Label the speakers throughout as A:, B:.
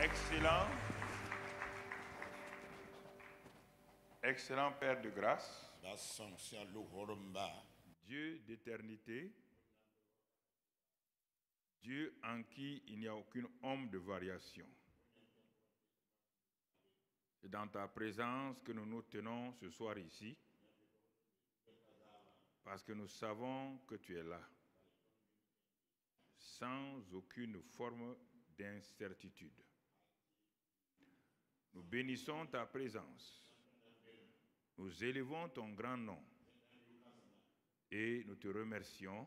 A: Excellent, excellent Père de grâce, Dieu d'éternité, Dieu en qui il n'y a aucune ombre de variation. C'est dans ta présence que nous nous tenons ce soir ici, parce que nous savons que tu es là, sans aucune forme d'incertitude. Nous bénissons ta présence, nous élevons ton grand nom et nous te remercions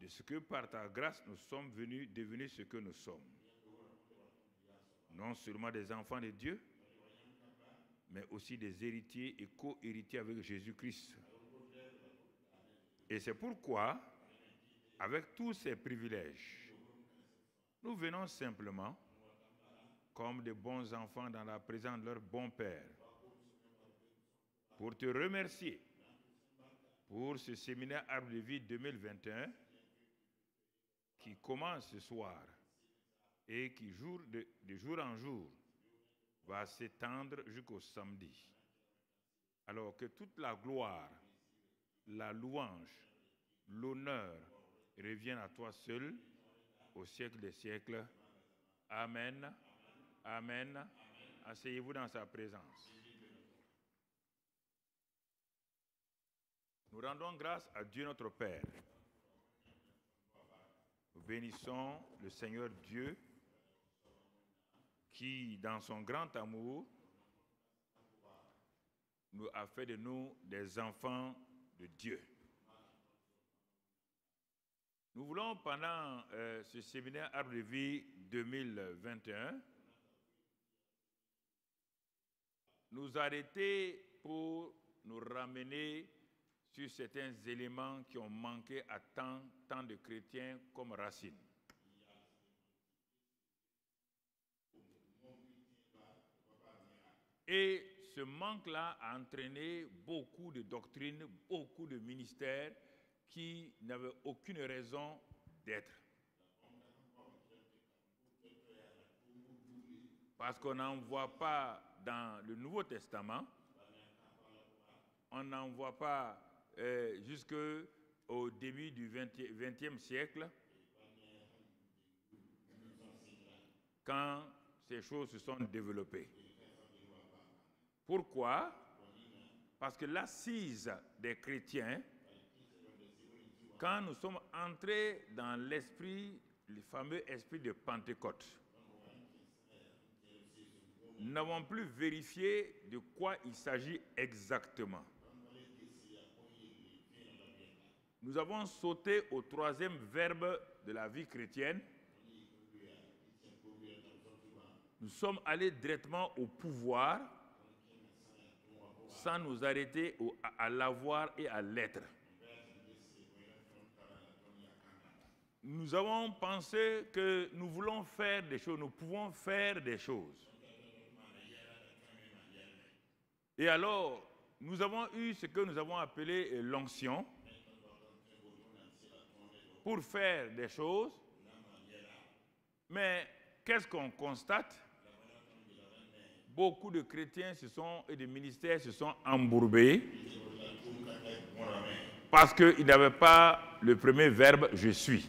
A: de ce que par ta grâce nous sommes devenus ce que nous sommes. Non seulement des enfants de Dieu, mais aussi des héritiers et co-héritiers avec Jésus-Christ. Et c'est pourquoi, avec tous ces privilèges, nous venons simplement, comme de bons enfants dans la présence de leur bon Père, pour te remercier pour ce séminaire Arbre de Vie 2021 qui commence ce soir et qui, de jour en jour, va s'étendre jusqu'au samedi. Alors que toute la gloire, la louange, l'honneur reviennent à toi seul au siècle des siècles. Amen. Amen. Asseyez-vous dans sa présence. Nous rendons grâce à Dieu notre Père. Nous bénissons le Seigneur Dieu qui, dans son grand amour, nous a fait de nous des enfants de Dieu. Nous voulons, pendant ce séminaire Arbre de Vie 2021, nous arrêter pour nous ramener sur certains éléments qui ont manqué à tant de chrétiens comme racines. Et ce manque-là a entraîné beaucoup de doctrines, beaucoup de ministères qui n'avaient aucune raison d'être. Parce qu'on n'en voit pas dans le Nouveau Testament, on n'en voit pas jusqu'au début du XXe siècle, quand ces choses se sont développées. Pourquoi? Parce que l'assise des chrétiens, quand nous sommes entrés dans l'esprit, le fameux esprit de Pentecôte, nous n'avons plus vérifié de quoi il s'agit exactement. Nous avons sauté au troisième verbe de la vie chrétienne. Nous sommes allés directement au pouvoir, sans nous arrêter à l'avoir et à l'être. Nous avons pensé que nous voulons faire des choses, nous pouvons faire des choses. Et alors, nous avons eu ce que nous avons appelé l'onction pour faire des choses. Mais qu'est-ce qu'on constate? Beaucoup de chrétiens et de ministères se sont embourbés parce qu'ils n'avaient pas le premier verbe « je suis ».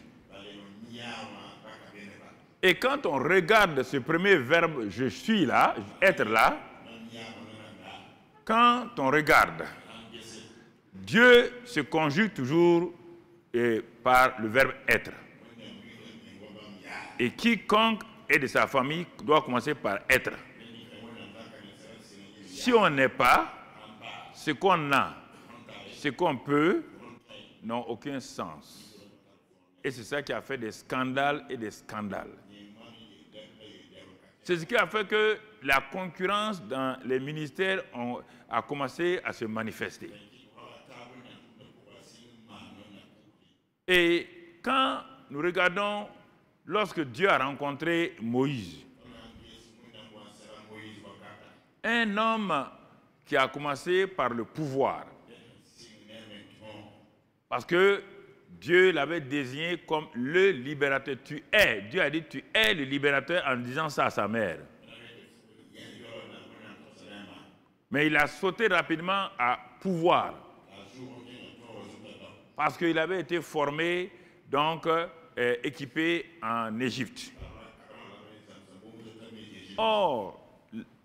A: Et quand on regarde ce premier verbe « je suis » là, « être » là, quand on regarde, Dieu se conjugue toujours par le verbe « être ». Et quiconque est de sa famille doit commencer par « être ». Si on n'est pas, ce qu'on a, ce qu'on peut, n'ont aucun sens. Et c'est ça qui a fait des scandales et des scandales. C'est ce qui a fait que la concurrence dans les ministères a commencé à se manifester. Et quand nous regardons, lorsque Dieu a rencontré Moïse, un homme qui a commencé par le pouvoir, parce que Dieu l'avait désigné comme le libérateur. Tu es. Dieu a dit, tu es le libérateur en disant ça à sa mère. Mais il a sauté rapidement à pouvoir. Parce qu'il avait été formé, donc équipé en Égypte. Or,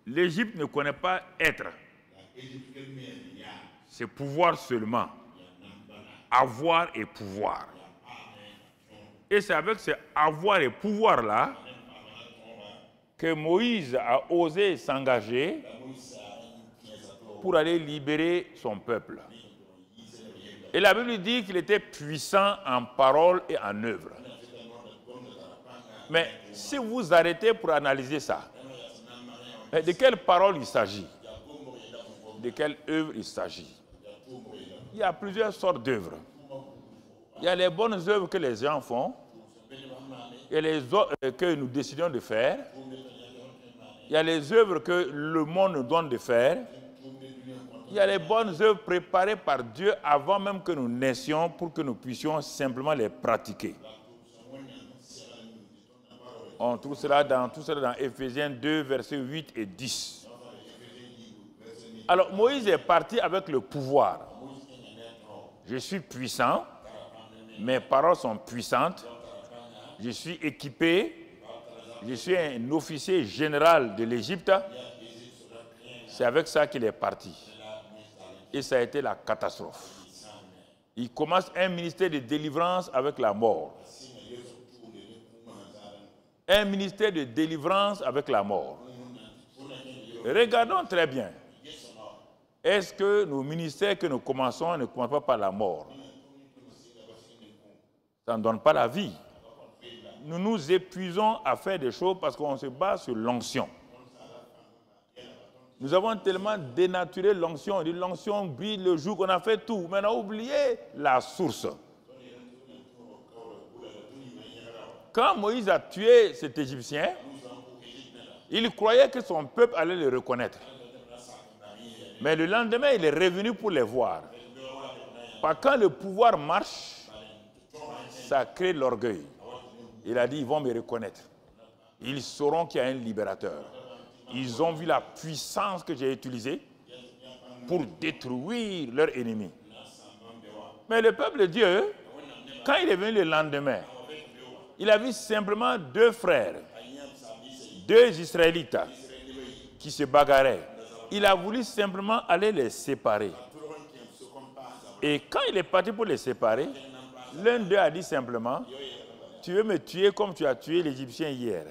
A: l'Égypte ne connaît pas être. C'est pouvoir seulement. Avoir et pouvoir. Et c'est avec ce avoir et pouvoir-là que Moïse a osé s'engager pour aller libérer son peuple. Et la Bible dit qu'il était puissant en parole et en œuvre. Mais si vous arrêtez pour analyser ça, de quelle parole il s'agit? De quelle œuvre il s'agit? Il y a plusieurs sortes d'œuvres. Il y a les bonnes œuvres que les gens font. Il y a les œuvres que nous décidons de faire. Il y a les œuvres que le monde nous donne de faire. Il y a les bonnes œuvres préparées par Dieu avant même que nous naissions pour que nous puissions simplement les pratiquer. On trouve cela dans Éphésiens 2, versets 8 et 10. Alors Moïse est parti avec le pouvoir. Je suis puissant, mes paroles sont puissantes, je suis équipé, je suis un officier général de l'Égypte. C'est avec ça qu'il est parti. Et ça a été la catastrophe. Il commence un ministère de délivrance avec la mort. Un ministère de délivrance avec la mort. Regardons très bien. Est-ce que nos ministères que nous commençons ne commencent pas par la mort? Ça ne donne pas la vie. Nous nous épuisons à faire des choses parce qu'on se base sur l'onction. Nous avons tellement dénaturé l'onction. On dit l'onction brille le jour qu'on a fait tout. Mais on a oublié la source. Quand Moïse a tué cet Égyptien, il croyait que son peuple allait le reconnaître. Mais le lendemain, il est revenu pour les voir. Parce que quand le pouvoir marche, ça crée l'orgueil. Il a dit, ils vont me reconnaître. Ils sauront qu'il y a un libérateur. Ils ont vu la puissance que j'ai utilisée pour détruire leurs ennemis. Mais le peuple de Dieu, quand il est venu le lendemain, il a vu simplement deux frères, deux Israélites qui se bagarraient. Il a voulu simplement aller les séparer. Et quand il est parti pour les séparer, l'un d'eux a dit simplement, tu veux me tuer comme tu as tué l'Égyptien hier.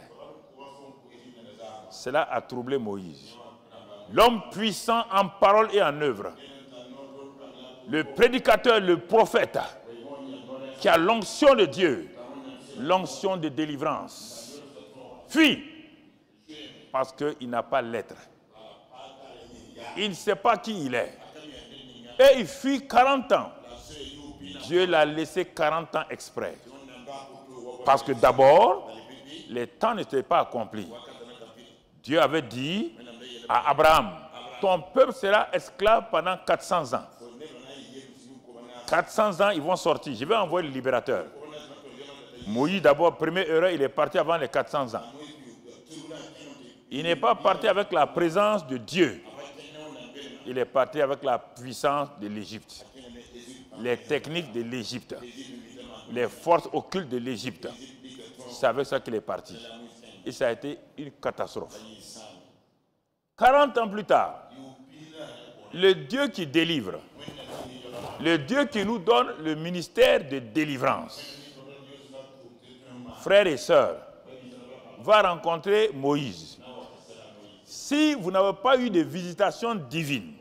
A: Cela a troublé Moïse. L'homme puissant en parole et en œuvre. Le prédicateur, le prophète, qui a l'onction de Dieu, l'onction de délivrance. Fuit, parce qu'il n'a pas l'être. Il ne sait pas qui il est. Et il fuit 40 ans. Dieu l'a laissé 40 ans exprès. Parce que d'abord, les temps n'étaient pas accomplis. Dieu avait dit à Abraham, ton peuple sera esclave pendant 400 ans. 400 ans, ils vont sortir. Je vais envoyer le libérateur. Moïse, d'abord, première erreur, il est parti avant les 400 ans. Il n'est pas parti avec la présence de Dieu. Il est parti avec la puissance de l'Égypte. Les techniques de l'Égypte. Les forces occultes de l'Égypte. C'est avec ça qu'il est parti. Et ça a été une catastrophe. 40 ans plus tard, le Dieu qui délivre, le Dieu qui nous donne le ministère de délivrance, frères et sœurs, va rencontrer Moïse. Si vous n'avez pas eu de visitation divine,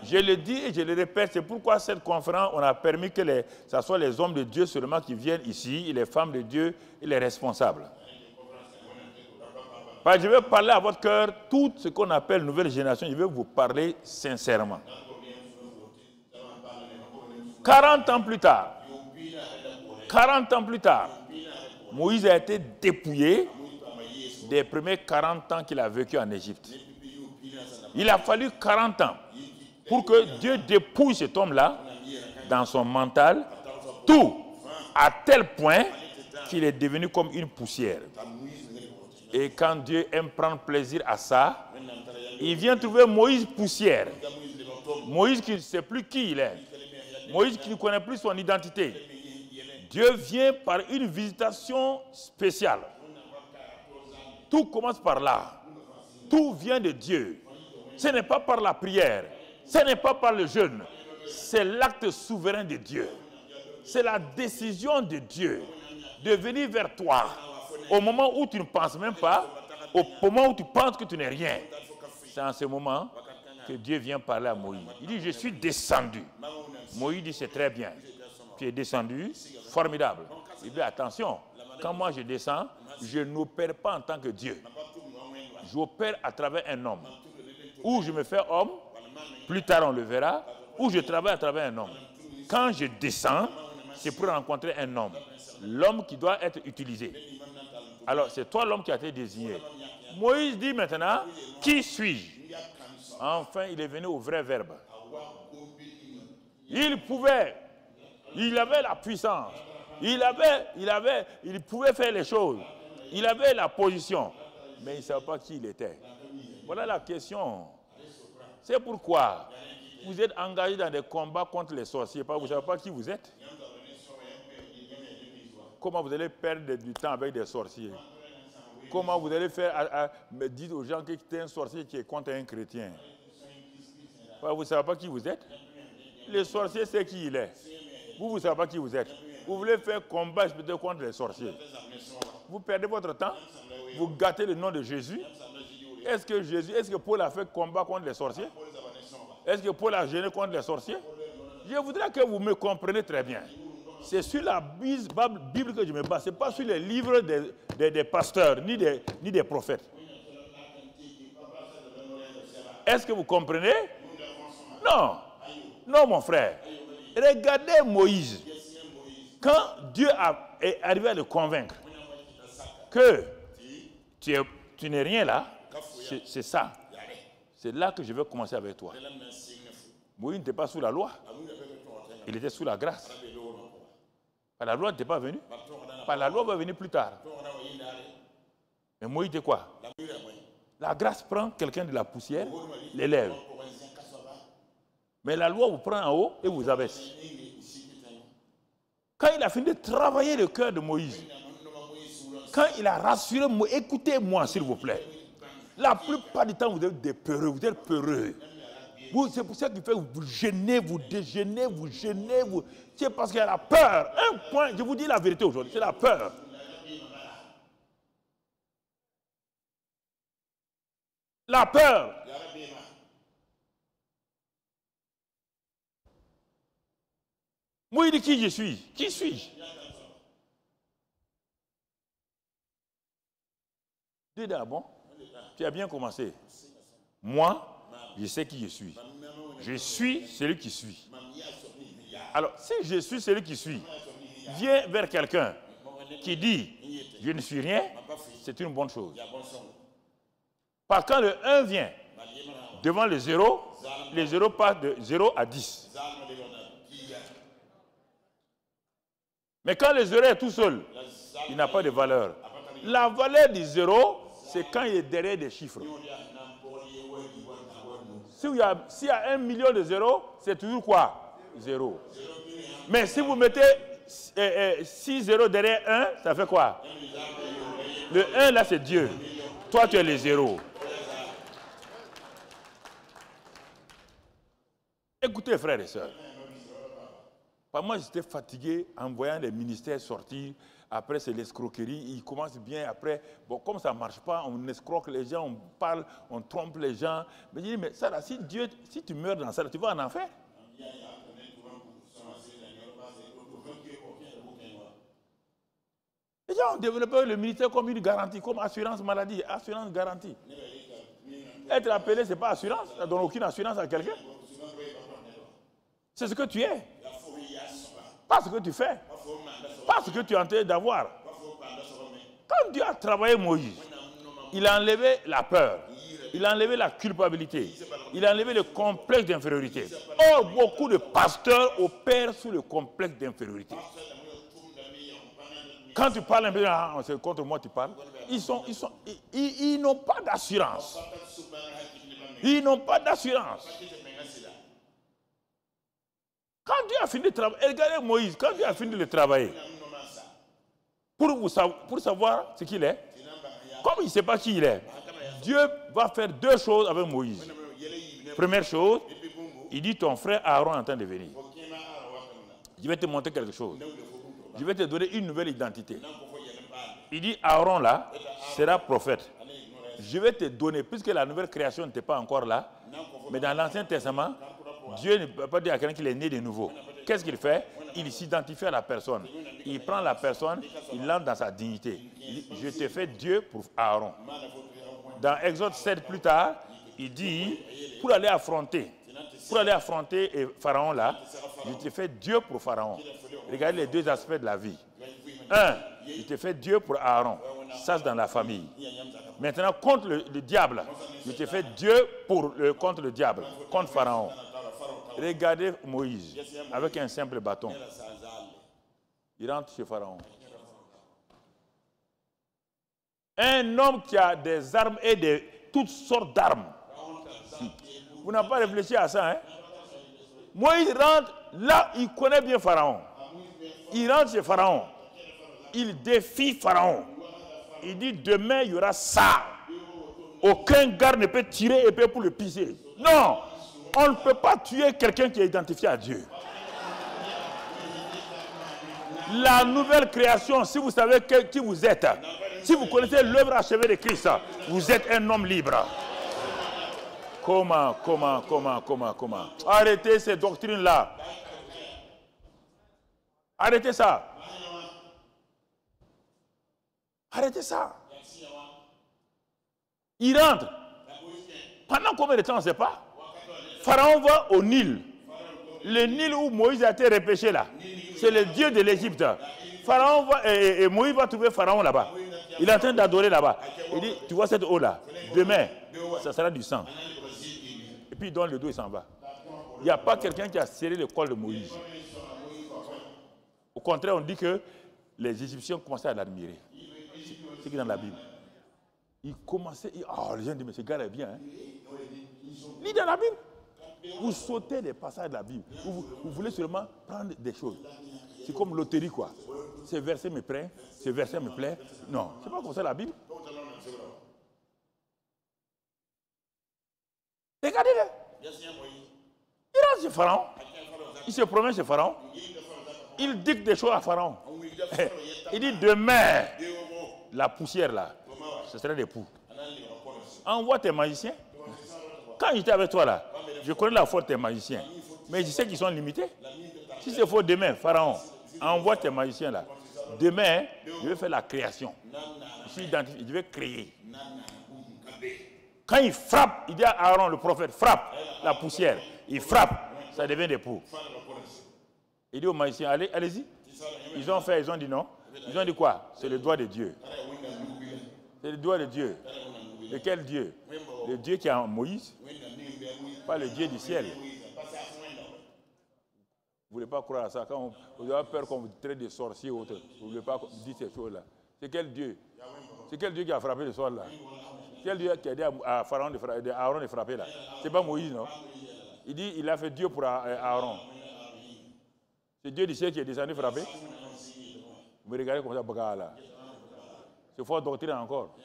A: je le dis et je le répète, c'est pourquoi cette conférence, on a permis que ce soit les hommes de Dieu seulement qui viennent ici, et les femmes de Dieu et les responsables. Parce que je vais parler à votre cœur tout ce qu'on appelle nouvelle génération, je vais vous parler sincèrement. 40 ans plus tard, Moïse a été dépouillé des premiers 40 ans qu'il a vécu en Égypte. Il a fallu 40 ans pour que Dieu dépouille cet homme-là dans son mental, tout, à tel point qu'il est devenu comme une poussière. Et quand Dieu aime prendre plaisir à ça, il vient trouver Moïse poussière. Moïse qui ne sait plus qui il est. Moïse qui ne connaît plus son identité. Dieu vient par une visitation spéciale. Tout commence par là. Tout vient de Dieu. Ce n'est pas par la prière. Ce n'est pas par le jeûne. C'est l'acte souverain de Dieu. C'est la décision de Dieu de venir vers toi au moment où tu ne penses même pas, au moment où tu penses que tu n'es rien. C'est en ce moment que Dieu vient parler à Moïse. Il dit, je suis descendu. Moïse dit, c'est très bien. Tu es descendu, formidable. Il dit, attention, quand moi je descends, je n'opère pas en tant que Dieu. J'opère à travers un homme. Ou je me fais homme, plus tard on le verra, ou je travaille à travers un homme. Quand je descends, c'est pour rencontrer un homme. L'homme qui doit être utilisé. Alors, c'est toi l'homme qui a été désigné. Moïse dit maintenant, qui suis-je? Enfin, il est venu au vrai verbe. Il avait la puissance. Il pouvait faire les choses. Il avait la position. Mais il ne savait pas qui il était. Voilà la question. C'est pourquoi vous êtes engagé dans des combats contre les sorciers. Vous ne savez pas qui vous êtes. Comment vous allez perdre du temps avec des sorciers? Comment vous allez faire me dire aux gens que tu es un sorcier qui est contre un chrétien? Vous ne savez pas qui vous êtes? Le sorcier sait qui il est. Vous ne savez pas qui vous êtes. Vous voulez faire combat peut-être contre les sorciers. Vous perdez votre temps. Vous gâtez le nom de Jésus. Est-ce que Paul a fait combat contre les sorciers? Est-ce que Paul a gêné contre les sorciers? Je voudrais que vous me compreniez très bien. C'est sur la Bible que je me base. Ce n'est pas sur les livres des pasteurs, ni des prophètes. Est-ce que vous comprenez? Non. Non, mon frère. Regardez Moïse. Quand Dieu est arrivé à le convaincre que tu n'es rien là, c'est ça. C'est là que je vais commencer avec toi. Moïse n'était pas sous la loi. Il était sous la grâce. La loi n'était pas venue. La loi va venir plus tard. Mais Moïse était quoi? La grâce prend quelqu'un de la poussière, l'élève. Mais la loi vous prend en haut et vous abaisse. Quand il a fini de travailler le cœur de Moïse, quand il a rassuré Moïse, écoutez-moi s'il vous plaît. La plupart du temps, vous êtes des peureux, vous êtes peureux. C'est pour ça qu'il fait vous gênez, vous dégênez, vous gênez. C'est parce qu'il y a la peur. Un point, je vous dis la vérité aujourd'hui, c'est la peur. La peur. Moi, il dit qui je suis? Qui suis-je? Dieu dit, ah bon? Tu as bien commencé. Moi, je sais qui je suis. Je suis celui qui suis. Alors, si je suis celui qui suis, viens vers quelqu'un qui dit je ne suis rien, c'est une bonne chose. Parce que quand le 1 vient devant le 0 passe de 0 à 10. Mais quand le 0 est tout seul, il n'a pas de valeur. La valeur du 0, c'est quand il est derrière des chiffres. S'il y a 1 million de 0, c'est toujours quoi? 0. Mais si vous mettez 6 0 derrière 1, ça fait quoi? Le 1 là, c'est Dieu. Toi, tu es le 0. Écoutez, frères et sœurs. Moi, j'étais fatigué en voyant les ministères sortir. Après, c'est l'escroquerie. Ils commencent bien. Après, bon, comme ça ne marche pas, on escroque les gens, on parle, on trompe les gens. Mais je dis, mais ça, là, si tu meurs dans ça, là, tu vas en enfer. Les gens ont développé le ministère comme une garantie, comme assurance maladie, assurance garantie. Être appelé, ce n'est pas assurance. Ça ne donne aucune assurance à quelqu'un. C'est ce que tu es. Pas ce que tu fais. Pas ce que tu es en train d'avoir. Quand Dieu a travaillé Moïse, Il a enlevé la peur. Il a enlevé la culpabilité. Il a enlevé le complexe d'infériorité. Or, beaucoup de pasteurs opèrent sous le complexe d'infériorité. Quand tu parles un peu, c'est contre moi tu parles, ils n'ont pas d'assurance. Ils n'ont pas d'assurance. Quand Dieu a fini de travailler, regardez Moïse, quand Dieu a fini de travailler, pour savoir ce qu'il est, comme il ne sait pas qui il est, Dieu va faire deux choses avec Moïse. Première chose, il dit ton frère Aaron est en train de venir. Je vais te montrer quelque chose. Je vais te donner une nouvelle identité. Il dit Aaron là sera prophète. Je vais te donner, puisque la nouvelle création n'était pas encore là, mais dans l'Ancien Testament, Dieu ne peut pas dire à quelqu'un qu'il est né de nouveau. Qu'est-ce qu'il fait? Il s'identifie à la personne. Il prend la personne, il l'entre dans sa dignité. Il dit, je te fais Dieu pour Aaron. Dans Exode 7 plus tard, il dit, pour aller affronter Pharaon là, je te fais Dieu pour Pharaon. Regardez les deux aspects de la vie. Un, il te fait Dieu pour Aaron. Ça, c'est dans la famille. Maintenant, contre le diable, je te fais Dieu contre le diable, contre Pharaon. Regardez Moïse, avec un simple bâton. Il rentre chez Pharaon. Un homme qui a des armes et toutes sortes d'armes. Vous n'avez pas réfléchi à ça, hein? Moïse rentre, là, il connaît bien Pharaon. Il rentre chez Pharaon. Il défie Pharaon. Il dit, demain, il y aura ça. Aucun garde ne peut tirer épée pour le pisser. Non, on ne peut pas tuer quelqu'un qui est identifié à Dieu. La nouvelle création, si vous savez qui vous êtes, si vous connaissez l'œuvre achevée de Christ, vous êtes un homme libre. Comment? Arrêtez ces doctrines-là. Arrêtez ça. Arrêtez ça. Il rentre. Pendant combien de temps, on ne sait pas. Pharaon va au Nil. Le Nil où Moïse a été repêché là. C'est le Dieu de l'Égypte. Pharaon va, et Moïse va trouver Pharaon là-bas. Il est en train d'adorer là-bas. Il dit, tu vois cette eau-là, demain, ça sera du sang. Et puis il donne le dos et s'en va. Il n'y a pas quelqu'un qui a serré le col de Moïse. Au contraire, on dit que les Égyptiens commençaient à l'admirer. C'est qui est dans la Bible. Ils commençaient, les gens disent, mais ce gars est bien. Hein? Lis dans la Bible. Vous sautez les passages de la Bible. Vous voulez seulement prendre des choses. C'est comme loterie, quoi. Ce verset me plaît, ce verset me plaît. Non, c'est pas comme ça la Bible. Regardez-le. Il rentre chez Pharaon. Il se promène chez Pharaon. Il dicte des choses à Pharaon. Il dit demain, la poussière là, ce serait des poux. Envoie tes magiciens. Quand j'étais avec toi là, je connais la faute de tes magiciens. Mais je sais qu'ils sont limités. Si c'est faux demain, Pharaon, envoie tes magiciens là. Demain, je vais faire la création. Je vais créer. Quand il frappe, il dit à Aaron le prophète, frappe la poussière. Il frappe, ça devient des poux. Il dit aux magiciens, allez-y. Ils ont fait, ils ont dit non. Ils ont dit quoi? C'est le doigt de Dieu. C'est le doigt de Dieu. De quel Dieu? Le Dieu qui est en Moïse? Pas le Dieu du ciel. Vous ne voulez pas croire à ça. Quand vous avez peur qu'on vous traite de sorciers ou autre, vous ne voulez pas dire ces choses-là. C'est quel Dieu? C'est quel Dieu qui a frappé le soir là? Quel Dieu qui a dit à Pharaon Aaron de frapper là? C'est pas Moïse, non? Il dit il a fait Dieu pour Aaron. C'est Dieu du ciel qui est descendu frapper. Vous me regardez comme ça, bagarre là. C'est fort doctrine encore.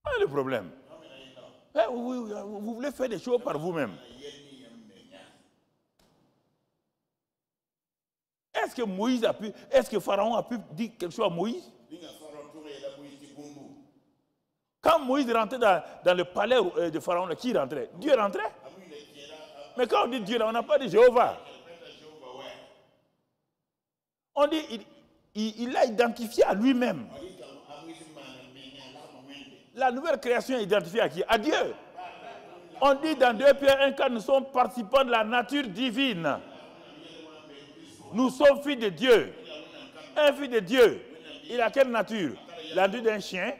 A: Quel est le problème? Vous voulez faire des choses par vous-même. Est-ce que Moïse a pu, est-ce que Pharaon a pu dire quelque chose à Moïse? Quand Moïse rentrait dans le palais de Pharaon, qui rentrait? Dieu rentrait. Mais quand on dit Dieu, on n'a pas dit Jéhovah. On dit, il l'a identifié à lui-même. La nouvelle création est identifiée à qui? À Dieu. On dit dans 2 Pierre 1, nous sommes participants de la nature divine. Nous sommes fils de Dieu. Un fils de Dieu, il a quelle nature? La nature d'un chien.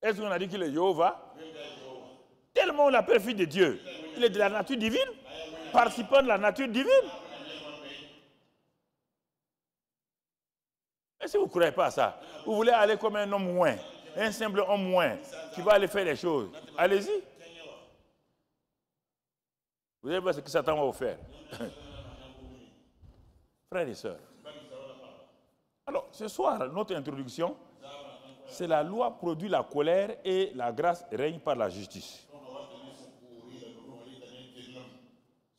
A: Est-ce qu'on a dit qu'il est Jéhovah? Tellement on l'appelle fils de Dieu. Il est de la nature divine, participant de la nature divine. Et si vous ne croyez pas à ça, vous voulez aller comme un homme moins, un simple homme moins, qui va aller faire les choses. Allez-y. Vous savez pas ce que Satan va vous faire. Frères et sœurs. Alors, ce soir, notre introduction, c'est la loi produit la colère et la grâce règne par la justice.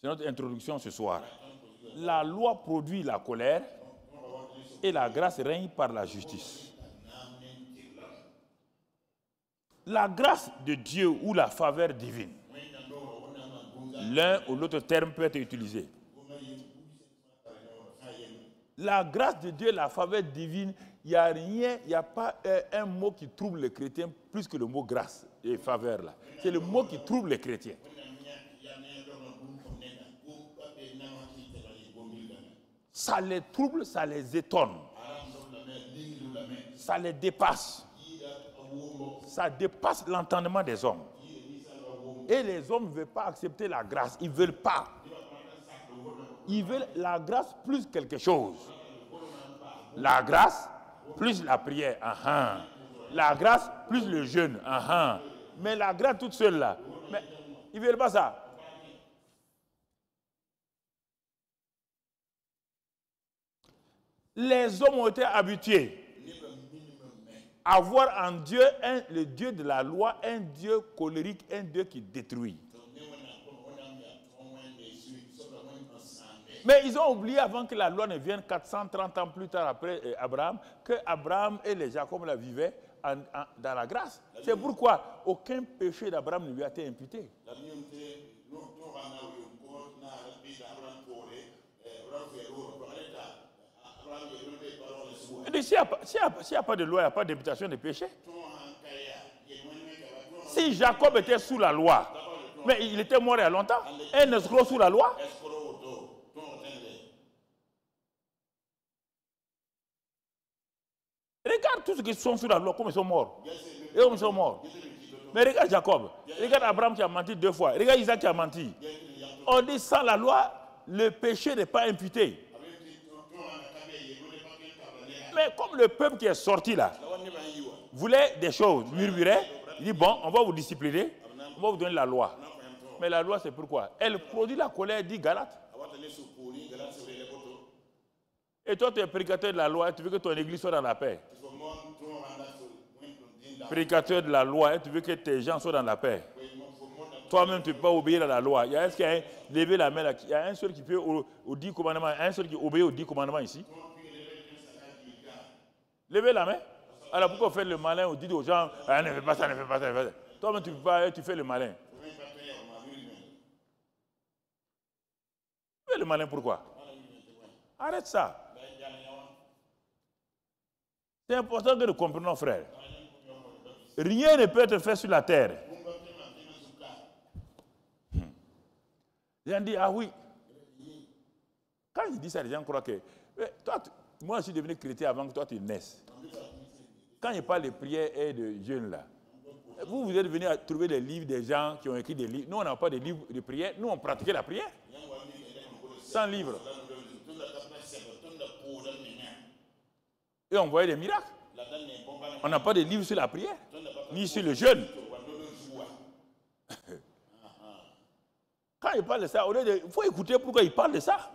A: C'est notre introduction ce soir. La loi produit la colère et la grâce règne par la justice. La grâce de Dieu ou la faveur divine, l'un ou l'autre terme peut être utilisé. La grâce de Dieu, la faveur divine, il n'y a rien, il n'y a pas un mot qui trouble les chrétiens plus que le mot grâce et faveur là. C'est le mot qui trouble les chrétiens. Ça les trouble, ça les étonne. Ça les dépasse. Ça dépasse l'entendement des hommes. Et les hommes ne veulent pas accepter la grâce. Ils ne veulent pas. Ils veulent la grâce plus quelque chose. La grâce plus la prière. La grâce plus le jeûne. Mais la grâce toute seule là. Mais ils ne veulent pas ça. Les hommes ont été habitués à voir en Dieu, le Dieu de la loi, un Dieu colérique, un Dieu qui détruit. Mais ils ont oublié avant que la loi ne vienne 430 ans plus tard après Abraham, que Abraham et les Jacob la vivaient dans la grâce. C'est pourquoi aucun péché d'Abraham ne lui a été imputé. S'il n'y a pas de loi, il n'y a pas d'imputation de péché. Si Jacob était sous la loi, mais il était mort il y a longtemps, un escroc sous la loi. Regarde tous ceux qui sont sous la loi, comme ils sont morts. Et comme ils sont morts. Mais regarde Jacob, regarde Abraham qui a menti 2 fois, regarde Isaac qui a menti. On dit sans la loi, le péché n'est pas imputé. Mais comme le peuple qui est sorti là voulait des choses, murmurait, il dit bon, on va vous discipliner, on va vous donner la loi. Mais la loi, c'est pourquoi? Elle produit la colère, dit Galate. Et toi, tu es prédicateur de la loi et tu veux que ton église soit dans la paix. Prédicateur de la loi et tu veux que tes gens soient dans la paix. Toi-même, tu ne peux pas obéir à la loi. Il y a est-ce qu'il y a levé la main là? Il y a un seul qui peut aux 10 commandements, un seul qui obéit aux 10 commandements ici. Levez la main. Alors pourquoi vous faites le malin, vous dites aux gens, ne fais pas ça, ne fais pas ça, ne fais pas ça. Toi-même, tu ne peux pas, tu fais le malin. Tu fais le malin pourquoi? Arrête ça. C'est important que nous comprenions, frères. Rien ne peut être fait sur la terre. Les gens disent, ah oui. Quand je dis ça, les gens croient que... Toi, moi, je suis devenu chrétien avant que toi, tu naisses. Quand je parle de prière et de jeûne, là, vous êtes venus à trouver des livres des gens qui ont écrit des livres. Nous, on n'a pas de livres de prière. Nous, on pratiquait la prière. Sans livre. Et on voyait des miracles. On n'a pas de livre sur la prière, ni sur le jeûne. Quand il parle de ça, il faut écouter pourquoi il parle de ça.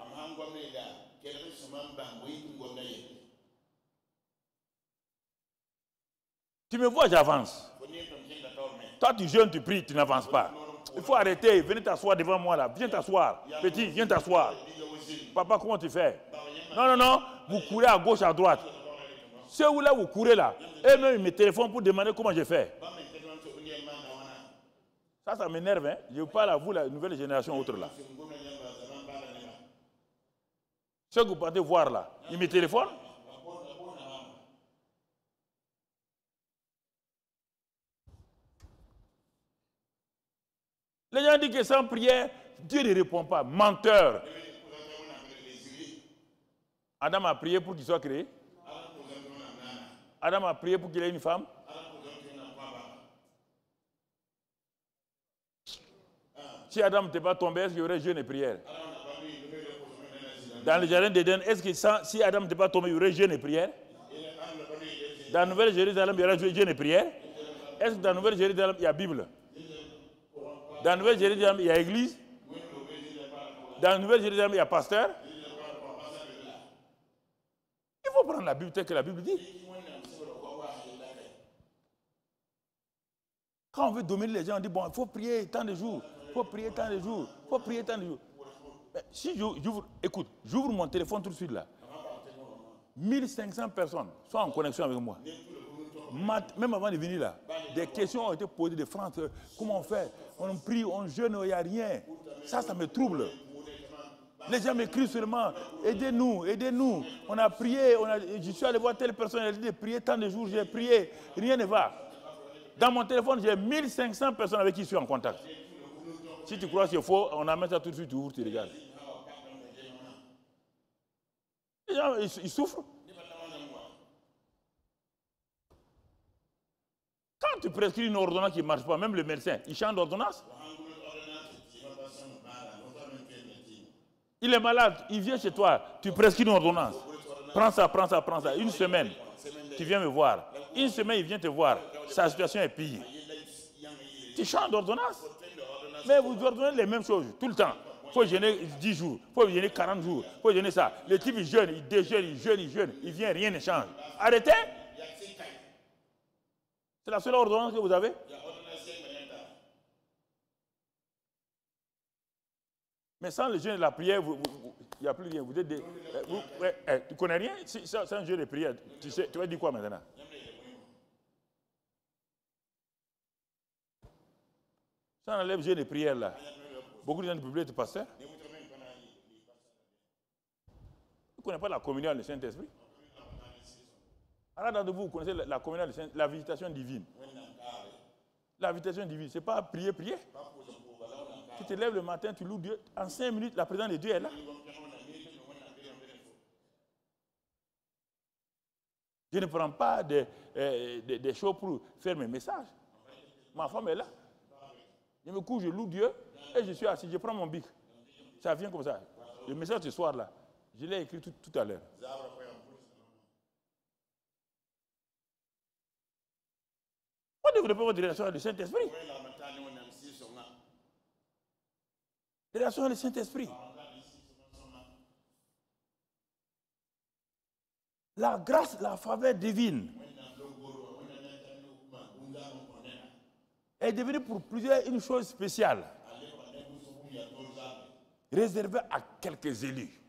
A: Tu me vois, j'avance. Toi, tu jeûnes, tu pries, tu n'avances pas. Il faut arrêter, venez t'asseoir devant moi là. Viens t'asseoir. Petit, viens t'asseoir. Papa, comment tu fais? Non, vous courez à gauche, à droite. Ceux où là, vous courez là, eux-mêmes, ils me téléphonent pour demander comment je fais. Ça m'énerve, hein. Je parle à vous, la nouvelle génération, autre là. Ceux que vous partez voir là, ils me téléphonent. Les gens disent que sans prière, Dieu ne répond pas. Menteur. Adam a prié pour qu'il soit créé. Adam a prié pour qu'il ait une femme. Si Adam n'était pas tombé, est-ce qu'il y aurait jeûne et prière? Dans le jardin d'Éden, est-ce que si Adam n'était pas tombé, il y aurait jeûne et prière? Dans la Nouvelle-Jérusalem, il y aurait jeûne et prière? Est-ce que dans la Nouvelle-Jérusalem, il y a Bible? Dans la Nouvelle-Jérusalem, il y a Église? Dans la Nouvelle-Jérusalem, il y a pasteur? Il faut prendre la Bible telle que la Bible dit. Quand on veut dominer les gens, on dit, bon, il faut prier tant de jours. Il faut prier tant de jours. Il faut prier tant de jours. Mais si écoute, j'ouvre mon téléphone tout de suite là. 1500 personnes sont en connexion avec moi. Même avant de venir là, des questions ont été posées de France. Comment on fait? On prie, on jeûne, il n'y a rien. Ça me trouble. Les gens m'écrivent seulement, aidez-nous, aidez-nous. On a prié, je suis allé voir telle personne, elle a dit de prier tant de jours, j'ai prié, rien ne va. Dans mon téléphone, j'ai 1500 personnes avec qui je suis en contact. Si tu crois que c'est faux, on amène ça tout de suite, tu ouvres, tu regardes. Les gens, ils souffrent. Quand tu prescris une ordonnance qui ne marche pas, même le médecin, il change d'ordonnance. Il est malade, il vient chez toi, tu prescris une ordonnance. Prends ça, prends ça, prends ça. Une semaine, tu viens me voir. Une semaine, il vient te voir. Sa situation est pire. Tu changes d'ordonnance. Mais vous ordonnez les mêmes choses tout le temps. Il faut jeûner 10 jours, il faut jeûner 40 jours, il faut jeûner ça. Le type, il jeûne, il déjeûne, il jeûne, il jeûne. Il vient, rien ne change. Arrêtez. C'est la seule ordonnance que vous avez? Mais sans le jeûne et la prière, il n'y a plus rien. Vous êtes tu ne connais rien? C'est un jeûne de prière. Tu vas dire quoi maintenant? Ça enlève jeûne et prière là. Beaucoup de gens du public étaient pasteurs. Vous ne connaissez pas la communion du Saint-Esprit? Alors, vous connaissez la communion, la visitation divine. La visitation divine, ce n'est pas prier. Tu te lèves le matin, tu loues Dieu. En 5 minutes, la présence de Dieu est là. Je ne prends pas des choses pour faire mes messages. Ma femme est là. Je me couche, je loue Dieu et je suis assis. Je prends mon bic. Ça vient comme ça. Le message ce soir-là, je l'ai écrit tout à l'heure. Vous développez votre relation avec le Saint-Esprit. Relation avec le Saint-Esprit. La grâce, la faveur divine est devenue pour plusieurs une chose spéciale, réservée à quelques élus.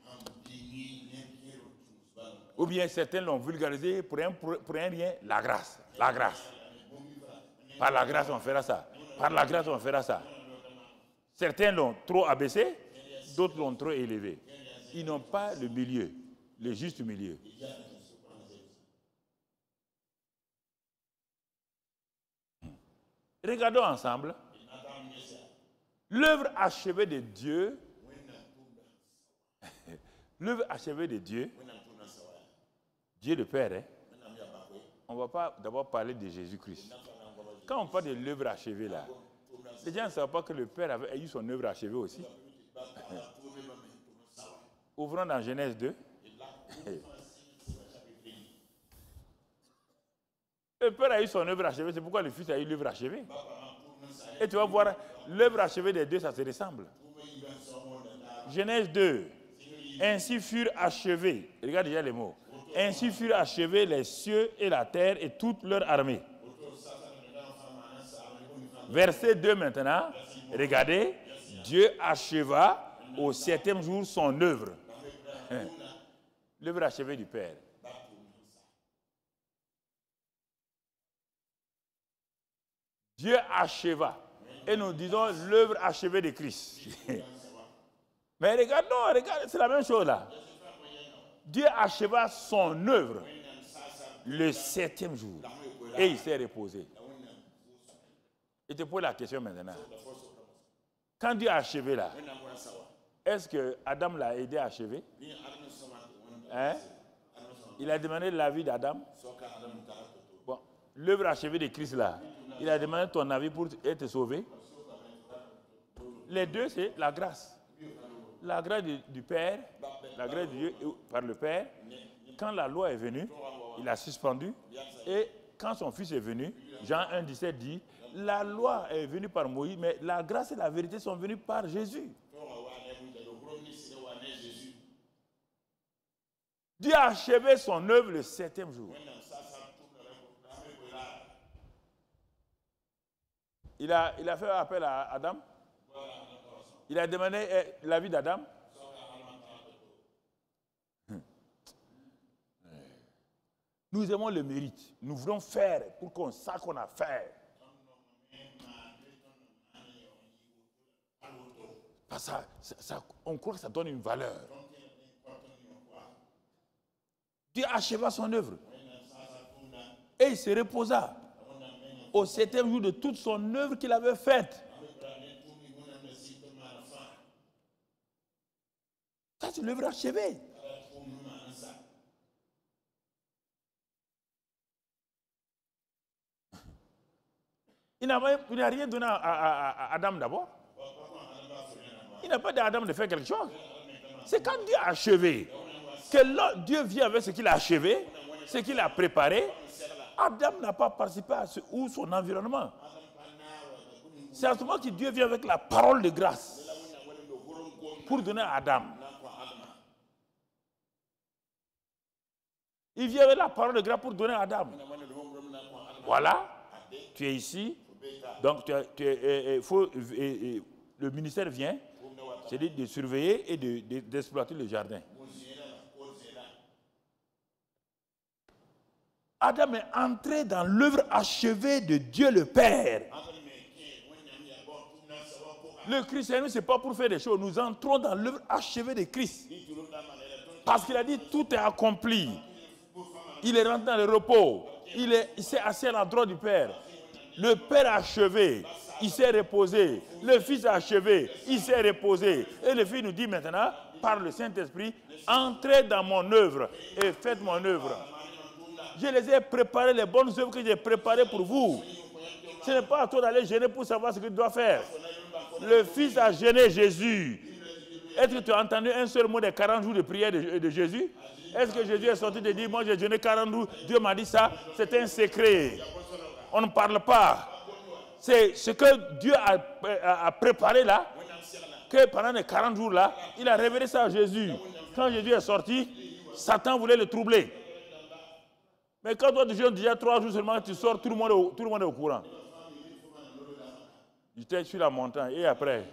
A: Ou bien certains l'ont vulgarisé pour un rien, la grâce. La grâce. Par la grâce, on fera ça. Par la grâce, on fera ça. Certains l'ont trop abaissé, d'autres l'ont trop élevé. Ils n'ont pas le milieu, le juste milieu. Regardons ensemble l'œuvre achevée de Dieu. L'œuvre achevée de Dieu, Dieu le Père, hein? On ne va pas d'abord parler de Jésus-Christ. Quand on parle de l'œuvre achevée là, les gens ne savent pas que le Père avait eu son œuvre achevée aussi. Ouvrons dans Genèse 2. Le Père a eu son œuvre achevée, c'est pourquoi le Fils a eu l'œuvre achevée. Et tu vas voir, l'œuvre achevée des deux, ça se ressemble. Genèse 2. Ainsi furent achevés, regarde déjà les mots. Ainsi furent achevés les cieux et la terre et toute leur armée. Verset 2 maintenant. Regardez, Dieu acheva au 7e jour son œuvre. L'œuvre achevée du Père. Dieu acheva. Et nous disons l'œuvre achevée de Christ. Mais regardons, c'est la même chose là. Dieu acheva son œuvre le 7e jour. Et il s'est reposé. Et te pose la question maintenant. Quand Dieu a achevé là, est-ce que Adam l'a aidé à achever? Hein? Il a demandé l'avis d'Adam. Bon, l'œuvre achevée de Christ là, il a demandé ton avis pour être sauvé. Les deux, c'est la grâce. La grâce du Père, la grâce de Dieu par le Père. Quand la loi est venue, il a suspendu. Et quand son fils est venu, Jean 1,17 dit, la loi est venue par Moïse, mais la grâce et la vérité sont venues par Jésus. Dieu a achevé son œuvre le 7e jour. Il a fait appel à Adam. Il a demandé l'avis d'Adam. Nous aimons le mérite. Nous voulons faire pour qu'on sache qu'on a fait. Parce que on croit que ça donne une valeur. Dieu acheva son œuvre. Et il se reposa au 7e jour de toute son œuvre qu'il avait faite. Ça, c'est l'œuvre achevée. Il n'a rien donné à Adam d'abord. Il n'a pas dit à Adam de faire quelque chose. C'est quand Dieu a achevé, que Dieu vient avec ce qu'il a achevé, ce qu'il a préparé. Adam n'a pas participé à son environnement. C'est à ce moment que Dieu vient avec la parole de grâce pour donner à Adam. Il vient avec la parole de grâce pour donner à Adam. Voilà, tu es ici. Donc, le ministère vient, c'est de surveiller et d'exploiter le jardin. Adam est entré dans l'œuvre achevée de Dieu le Père. Le christianisme, ce n'est pas pour faire des choses. Nous entrons dans l'œuvre achevée de Christ. Parce qu'il a dit, tout est accompli. Il est rentré dans le repos. Il s'est assis à la droite du Père. Le Père a achevé. Il s'est reposé. Le Fils a achevé. Il s'est reposé. Et le Fils nous dit maintenant, par le Saint-Esprit, entrez dans mon œuvre et faites mon œuvre. Je les ai préparés, les bonnes œuvres que j'ai préparées pour vous. Ce n'est pas à toi d'aller gêner pour savoir ce que tu dois faire. Le Fils a gêné Jésus. Est-ce que tu as entendu un seul mot des 40 jours de prière de Jésus? Est-ce que Jésus est sorti de dire, moi j'ai jeûné 40 jours, Dieu m'a dit ça? C'est un secret. On ne parle pas. C'est ce que Dieu a préparé là, que pendant les 40 jours là, il a révélé ça à Jésus. Quand Jésus est sorti, Satan voulait le troubler. Mais quand toi tu jeûnes déjà 3 jours seulement, tu sors, tout le monde est au courant. J'étais sur la montagne et après.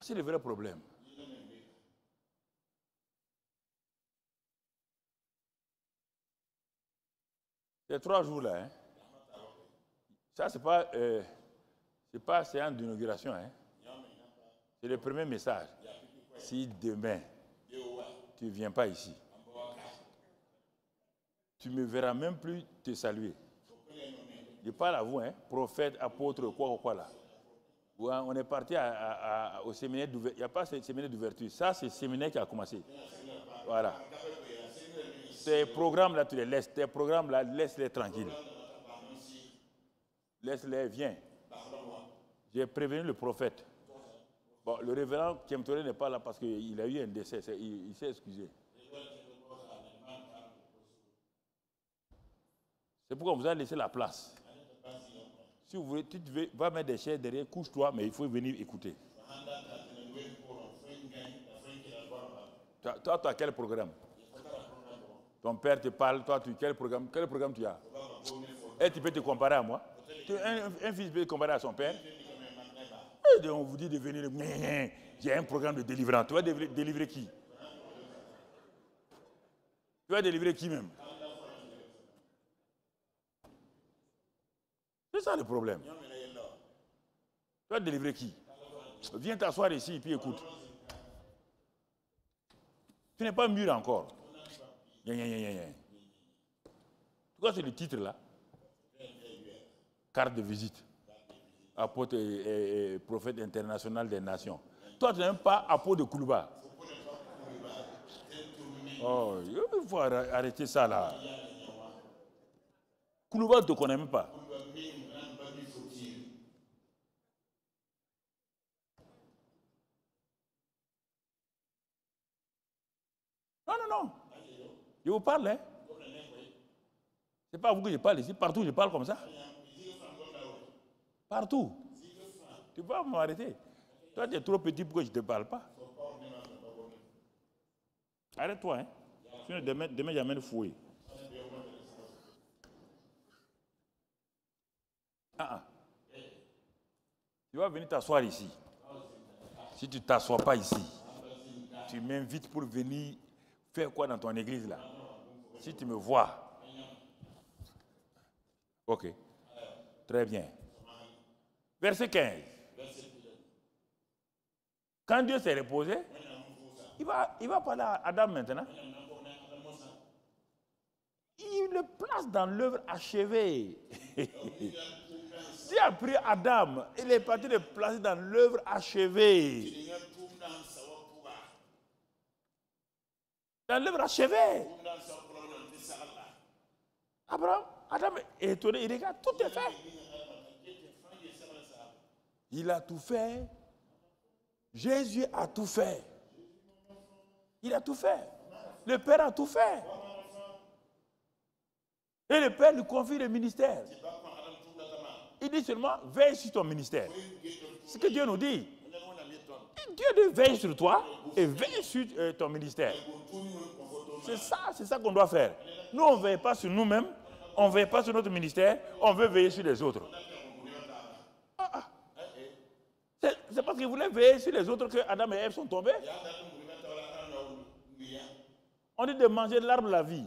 A: C'est le vrai problème. Ces 3 jours-là, hein, ça, ce n'est pas séance d'inauguration. Hein. C'est le premier message. Si demain, tu ne viens pas ici, tu ne me verras même plus te saluer. Je parle à vous, hein, prophète, apôtre, quoi là. On est parti au séminaire d'ouverture. Il n'y a pas ce séminaire d'ouverture. Ça, c'est le séminaire qui a commencé. Voilà. Tes programmes là, tu les laisses. Tes programmes là, laisse-les tranquilles. Laisse-les, viens. J'ai prévenu le prophète. Bon, le révérend Kemtore n'est pas là parce qu'il a eu un décès. Il s'est excusé. C'est pourquoi on vous a laissé la place. Si vous voulez, tu vas mettre des chaises derrière, couche-toi, mais il faut venir écouter. Toi, tu as quel programme? Ton père te parle, toi, quel programme tu as? Et tu peux te comparer à moi? Un fils peut te comparer à son père? Et on vous dit de venir, j'ai un programme de délivrance. Tu vas délivrer qui? Tu vas délivrer qui même? C'est ça le problème. Tu vas délivrer qui? Viens t'asseoir ici et puis écoute. Tu n'es pas mûr encore. Pourquoi c'est le titre là? Carte de visite. Apôtre et prophète international des nations. Toi, tu n'es même pas à peau de Koulouba. Oh, il faut arrêter ça là. Koulouba ne te connaît même pas. Non, non, non. Je vous parle, hein. C'est pas à vous que je parle ici. Partout, je parle comme ça. Partout. Tu vas m'arrêter. Toi, tu es trop petit pour que je ne te parle pas. Arrête-toi, hein. Sinon, demain j'amène fouet. Tu vas venir t'asseoir ici. Si tu ne t'assois pas ici, tu m'invites pour venir faire quoi dans ton église là? Si tu me vois. Ok. Très bien. Verset 15. Quand Dieu s'est reposé, il va parler à Adam maintenant. Il le place dans l'œuvre achevée. Dieu a pris Adam, il est parti le placer dans l'œuvre achevée. Dans l'œuvre achevée. Abraham, Adam est étonné, il regarde, tout est fait. Il a tout fait. Jésus a tout fait. Il a tout fait. Le Père a tout fait. Et le Père lui confie le ministère. Il dit seulement, veille sur ton ministère. C'est ce que Dieu nous dit. Dieu veille sur toi et veille sur ton ministère. C'est ça qu'on doit faire. Nous, on ne veille pas sur nous-mêmes, on ne veille pas sur notre ministère, on veut veiller sur les autres. C'est parce qu'ils voulaient veiller sur les autres que Adam et Ève sont tombés. On dit de manger l'arbre de la vie.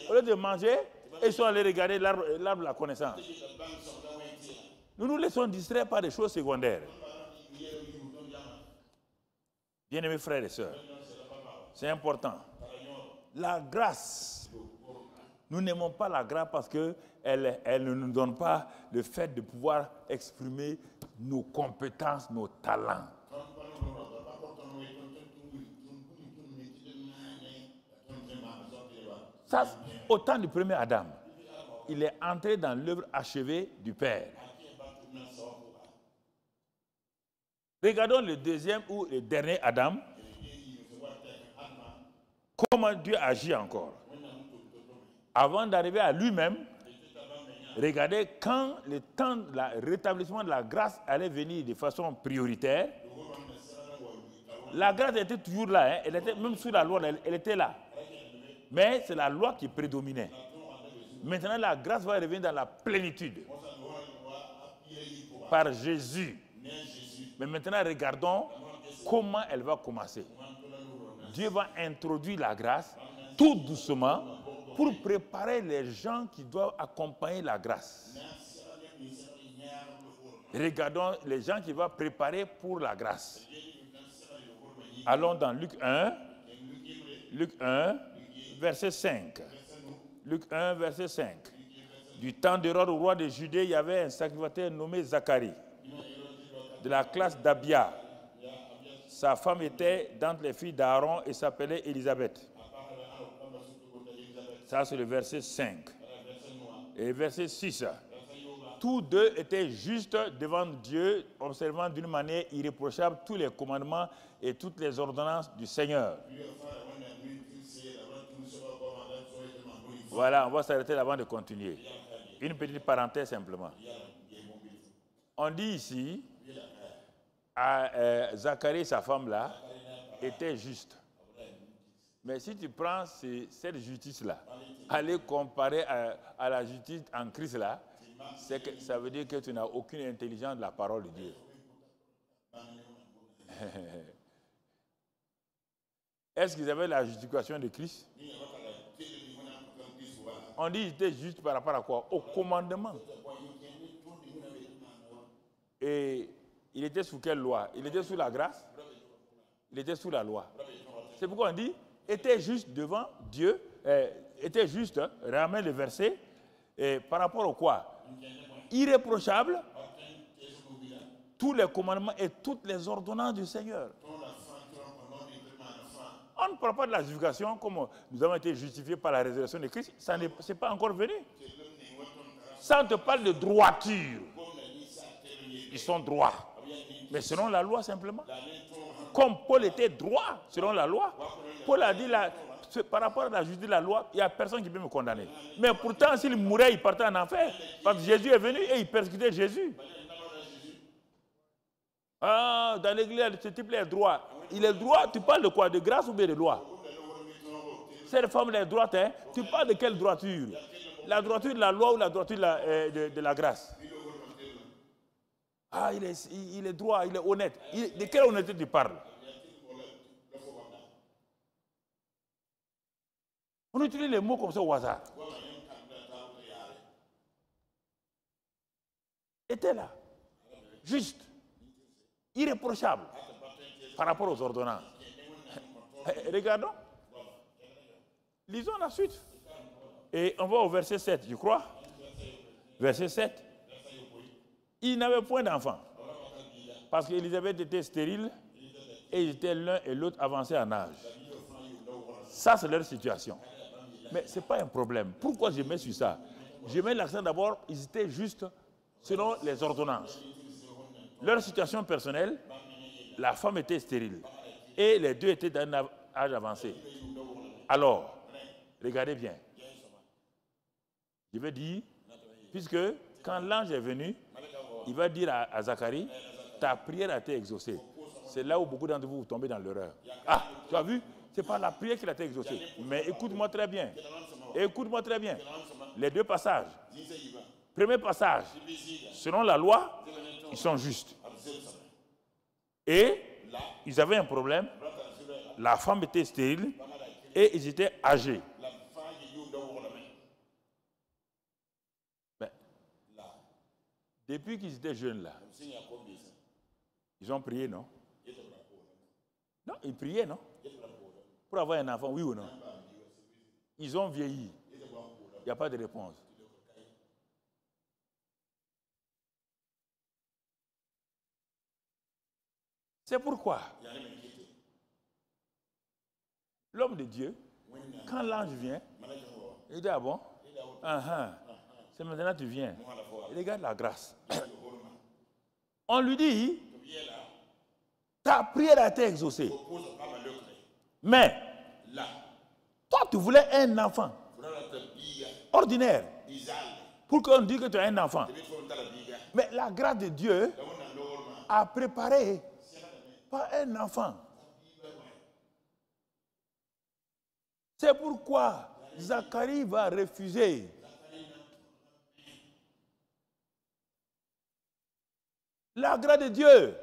A: Au lieu de manger, ils sont allés regarder l'arbre de la connaissance. Nous nous laissons distraire par des choses secondaires. Bien-aimés frères et sœurs, c'est important. La grâce, nous n'aimons pas la grâce parce qu'elle ne nous donne pas le fait de pouvoir exprimer nos compétences, nos talents. Ça, au temps du premier Adam, il est entré dans l'œuvre achevée du Père. Regardons le deuxième ou le dernier Adam. Comment Dieu agit encore. Avant d'arriver à lui-même, regardez quand le temps de rétablissement de la grâce allait venir de façon prioritaire. La grâce était toujours là, hein, elle était même sous la loi, elle était là. Mais c'est la loi qui prédominait. Maintenant, la grâce va revenir dans la plénitude. Par Jésus. Mais maintenant, regardons comment elle va commencer. Dieu va introduire la grâce tout doucement pour préparer les gens qui doivent accompagner la grâce. Regardons les gens qui vont préparer pour la grâce. Allons dans Luc 1, verset 5. Luc 1, verset 5. Du temps d'Hérode, au roi de Judée, il y avait un sacrificateur nommé Zacharie, de la classe d'Abia. Sa femme était d'entre les filles d'Aaron et s'appelait Élisabeth. Ça, c'est le verset 5. Et verset 6. Tous deux étaient justes devant Dieu, observant d'une manière irréprochable tous les commandements et toutes les ordonnances du Seigneur. Voilà, on va s'arrêter là avant de continuer. Une petite parenthèse simplement. On dit ici, Zacharie et sa femme-là étaient justes. Mais si tu prends cette justice-là, aller comparer à la justice en Christ-là, ça veut dire que tu n'as aucune intelligence de la parole de Dieu. Est-ce qu'ils avaient la justification de Christ? On dit qu'ils étaient justes par rapport à quoi? Au commandement. Et il était sous quelle loi? Il était sous la grâce? Il était sous la loi. C'est pourquoi on dit, était juste devant Dieu, était juste, ramène le verset, par rapport au quoi? Irréprochable tous les commandements et toutes les ordonnances du Seigneur. On ne parle pas de la justification comme nous avons été justifiés par la résurrection de Christ. Ça n'est pas encore venu. Ça, on te parle de droiture. Ils sont droits. Mais selon la loi simplement. Comme Paul était droit selon la loi. Paul a dit, par rapport à la justice de la loi, il n'y a personne qui peut me condamner. Mais pourtant, s'il mourait, il partait en enfer. Parce que Jésus est venu et il persécutait Jésus. Ah, dans l'église, ce type-là est droit. Il est droit, tu parles de quoi? De grâce ou bien de loi? Cette femme-là est droite, hein? Tu parles de quelle droiture? La droiture de la loi ou la droiture de la grâce? Ah, il est droit, il est honnête. De quelle honnêteté tu parles? On utilise les mots comme ça au hasard. Était là, juste, irréprochable par rapport aux ordonnances. Regardons. Lisons la suite. Et on va au verset 7, je crois. Verset 7. Il n'avait point d'enfant. Parce qu'Élisabeth était stérile et ils étaient l'un et l'autre avancés en âge. Ça, c'est leur situation. Mais ce n'est pas un problème. Pourquoi je mets sur ça? Je mets l'accent d'abord, ils étaient juste selon les ordonnances. Leur situation personnelle, la femme était stérile. Et les deux étaient d'un âge avancé. Alors, regardez bien. Je vais dire, puisque quand l'ange est venu, il va dire à Zacharie, ta prière a été exaucée. C'est là où beaucoup d'entre vous tombez dans l'erreur. Ah, tu as vu? Ce n'est pas la prière qui a été exaucée. Mais écoute-moi très bien. Écoute-moi très bien. Les deux passages. Premier passage, selon la loi, ils sont justes. Et ils avaient un problème. La femme était stérile et ils étaient âgés. Mais, depuis qu'ils étaient jeunes là, ils ont prié, non? Non, ils priaient, non? Pour avoir un enfant, oui ou non? Ils ont vieilli. Il n'y a pas de réponse. C'est pourquoi l'homme de Dieu, quand l'ange vient, il dit, ah bon? C'est maintenant que tu viens. Il regarde la grâce. On lui dit, ta prière a été exaucée. Mais, toi, tu voulais un enfant ordinaire pour qu'on dise que tu as un enfant. Mais la grâce de Dieu a préparé pas un enfant. C'est pourquoi Zacharie va refuser. La grâce de Dieu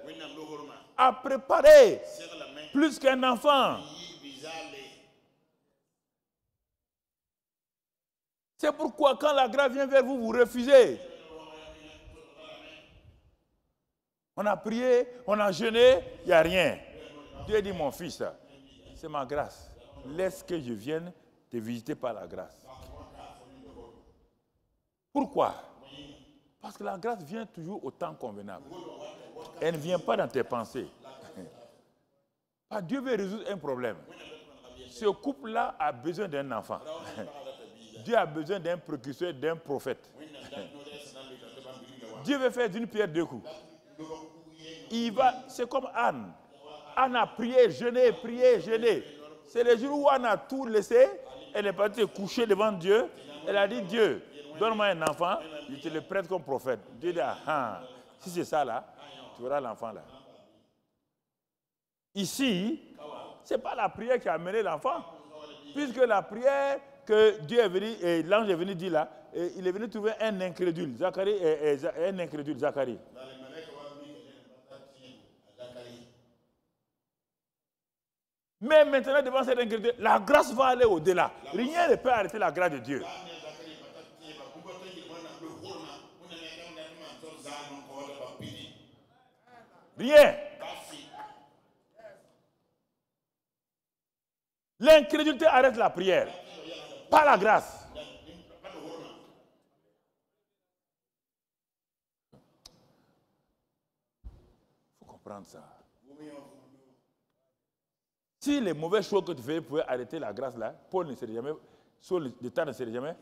A: a préparé plus qu'un enfant. C'est pourquoi quand la grâce vient vers vous, vous refusez. On a prié, on a jeûné, il n'y a rien. Dieu dit, mon fils, c'est ma grâce. Laisse que je vienne te visiter par la grâce. Pourquoi? Parce que la grâce vient toujours au temps convenable. Elle ne vient pas dans tes pensées. Dieu veut résoudre un problème. Ce couple-là a besoin d'un enfant. Dieu a besoin d'un précurseur, d'un prophète. Dieu veut faire d'une pierre deux coups. C'est comme Anne. Anne a prié, jeûné, prié, jeûné. C'est le jour où Anne a tout laissé. Elle est partie se coucher devant Dieu. Elle a dit, Dieu, donne-moi un enfant, je te le prête comme prophète. Dieu dit, si c'est ça là, tu auras l'enfant là. Ici, ce n'est pas la prière qui a amené l'enfant. Puisque la prière que Dieu est venu, et l'ange est venu dire là, il est venu trouver un incrédule. Zacharie un incrédule, Zacharie. Mais maintenant, devant cette incrédulité, la grâce va aller au-delà. Rien ne peut arrêter la grâce de Dieu. Rien. L'incrédulité arrête la prière. Pas la grâce. apprendre ça. Si les mauvais choix que tu fais pouvaient arrêter la grâce là, Paul ne serait jamais, Saul de temps ne serait jamais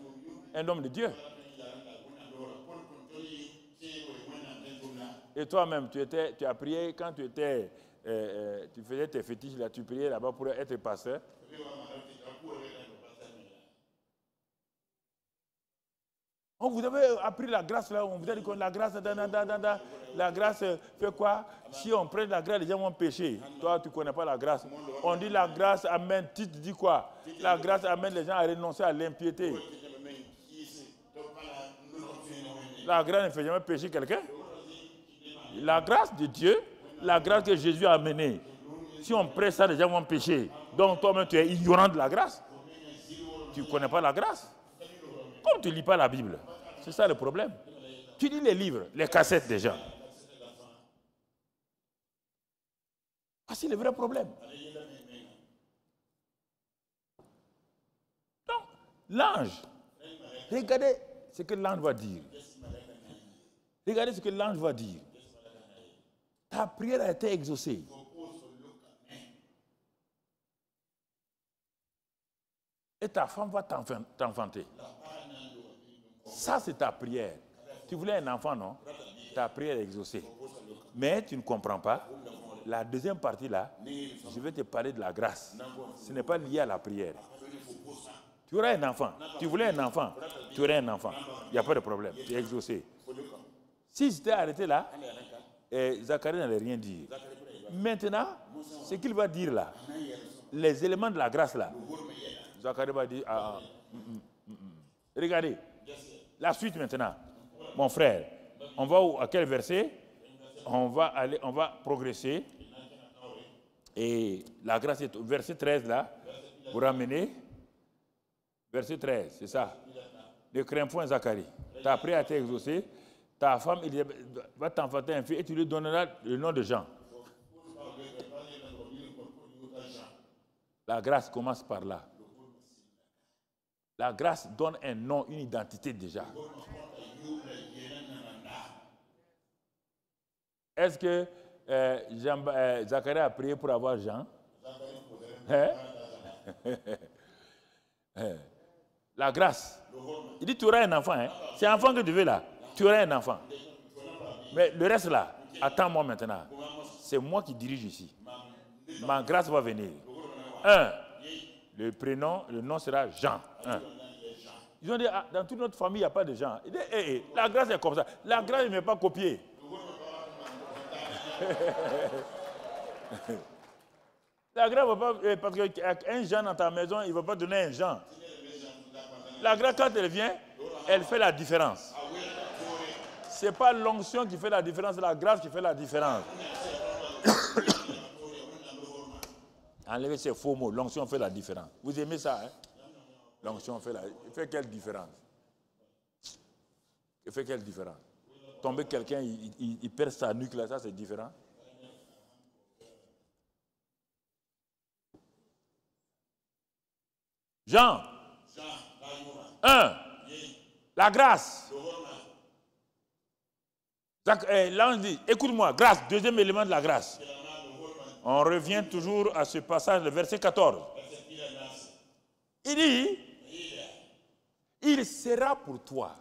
A: un homme de Dieu. Et toi-même, tu as prié quand tu étais, tu faisais tes fétiches là, tu priais là-bas pour être pasteur. On vous avez appris la grâce là, on vous a dit que la grâce, la grâce fait quoi? Si on prête la grâce, les gens vont pécher. Toi, tu ne connais pas la grâce. On dit la grâce amène, tu te dis quoi? La grâce amène les gens à renoncer à l'impiété. La grâce ne fait jamais pécher quelqu'un. La grâce de Dieu, la grâce que Jésus a amenée. Si on prête ça, les gens vont pécher. Donc toi-même, tu es ignorant de la grâce. Tu ne connais pas la grâce. Comme tu ne lis pas la Bible. C'est ça le problème. Tu lis les livres, les cassettes des gens. Ah, c'est le vrai problème. Donc, l'ange, regardez ce que l'ange va dire. Regardez ce que l'ange va dire. Ta prière a été exaucée. Et ta femme va t'enfanter. Ça, c'est ta prière. Tu voulais un enfant, non? Ta prière est exaucée. Mais tu ne comprends pas. La deuxième partie, là, je vais te parler de la grâce. Ce n'est pas lié à la prière. Tu auras un enfant. Tu voulais un enfant. Tu aurais un enfant. Il n'y a pas de problème. Tu es exaucé. Si j'étais arrêté là, Zacharie n'allait rien dire. Maintenant, ce qu'il va dire là, les éléments de la grâce là, Zacharie va dire, regardez, la suite maintenant, mon frère, on va à quel verset? On va progresser. Et la grâce est au verset 13 là, vous ramenez, verset 13, c'est ça. Ne crains point Zacharie, ta prière a été exaucée, ta femme il va t'enfanter un fils et tu lui donneras le nom de Jean. La grâce commence par là. La grâce donne un nom, une identité déjà. Est-ce que Zacharie a prié pour avoir Jean? La grâce. Il dit tu auras un enfant. Hein? C'est un enfant que tu veux là. Tu auras un enfant. Mais le reste là, attends-moi maintenant. C'est moi qui dirige ici. Ma grâce va venir. Le prénom, le nom sera Jean. Ils ont dit, dans toute notre famille, il n'y a pas de Jean. Il dit, la grâce est comme ça. La grâce ne m'est pas copiée. La grâce ne va pas, parce qu'un Jean dans ta maison, il ne va pas donner un Jean. La grâce, quand elle vient, elle fait la différence. Ce n'est pas l'onction qui fait la différence, c'est la grâce qui fait la différence. Enlevez ces faux mots, l'onction fait la différence. Vous aimez ça, hein? L'onction fait quelle différence? Il fait quelle différence? Tomber quelqu'un, il perd sa nuque là, ça c'est différent. Jean 1. La grâce. L'ange dit, écoute-moi, grâce, deuxième élément de la grâce. On revient toujours à ce passage, le verset 14. Il dit, il sera pour toi,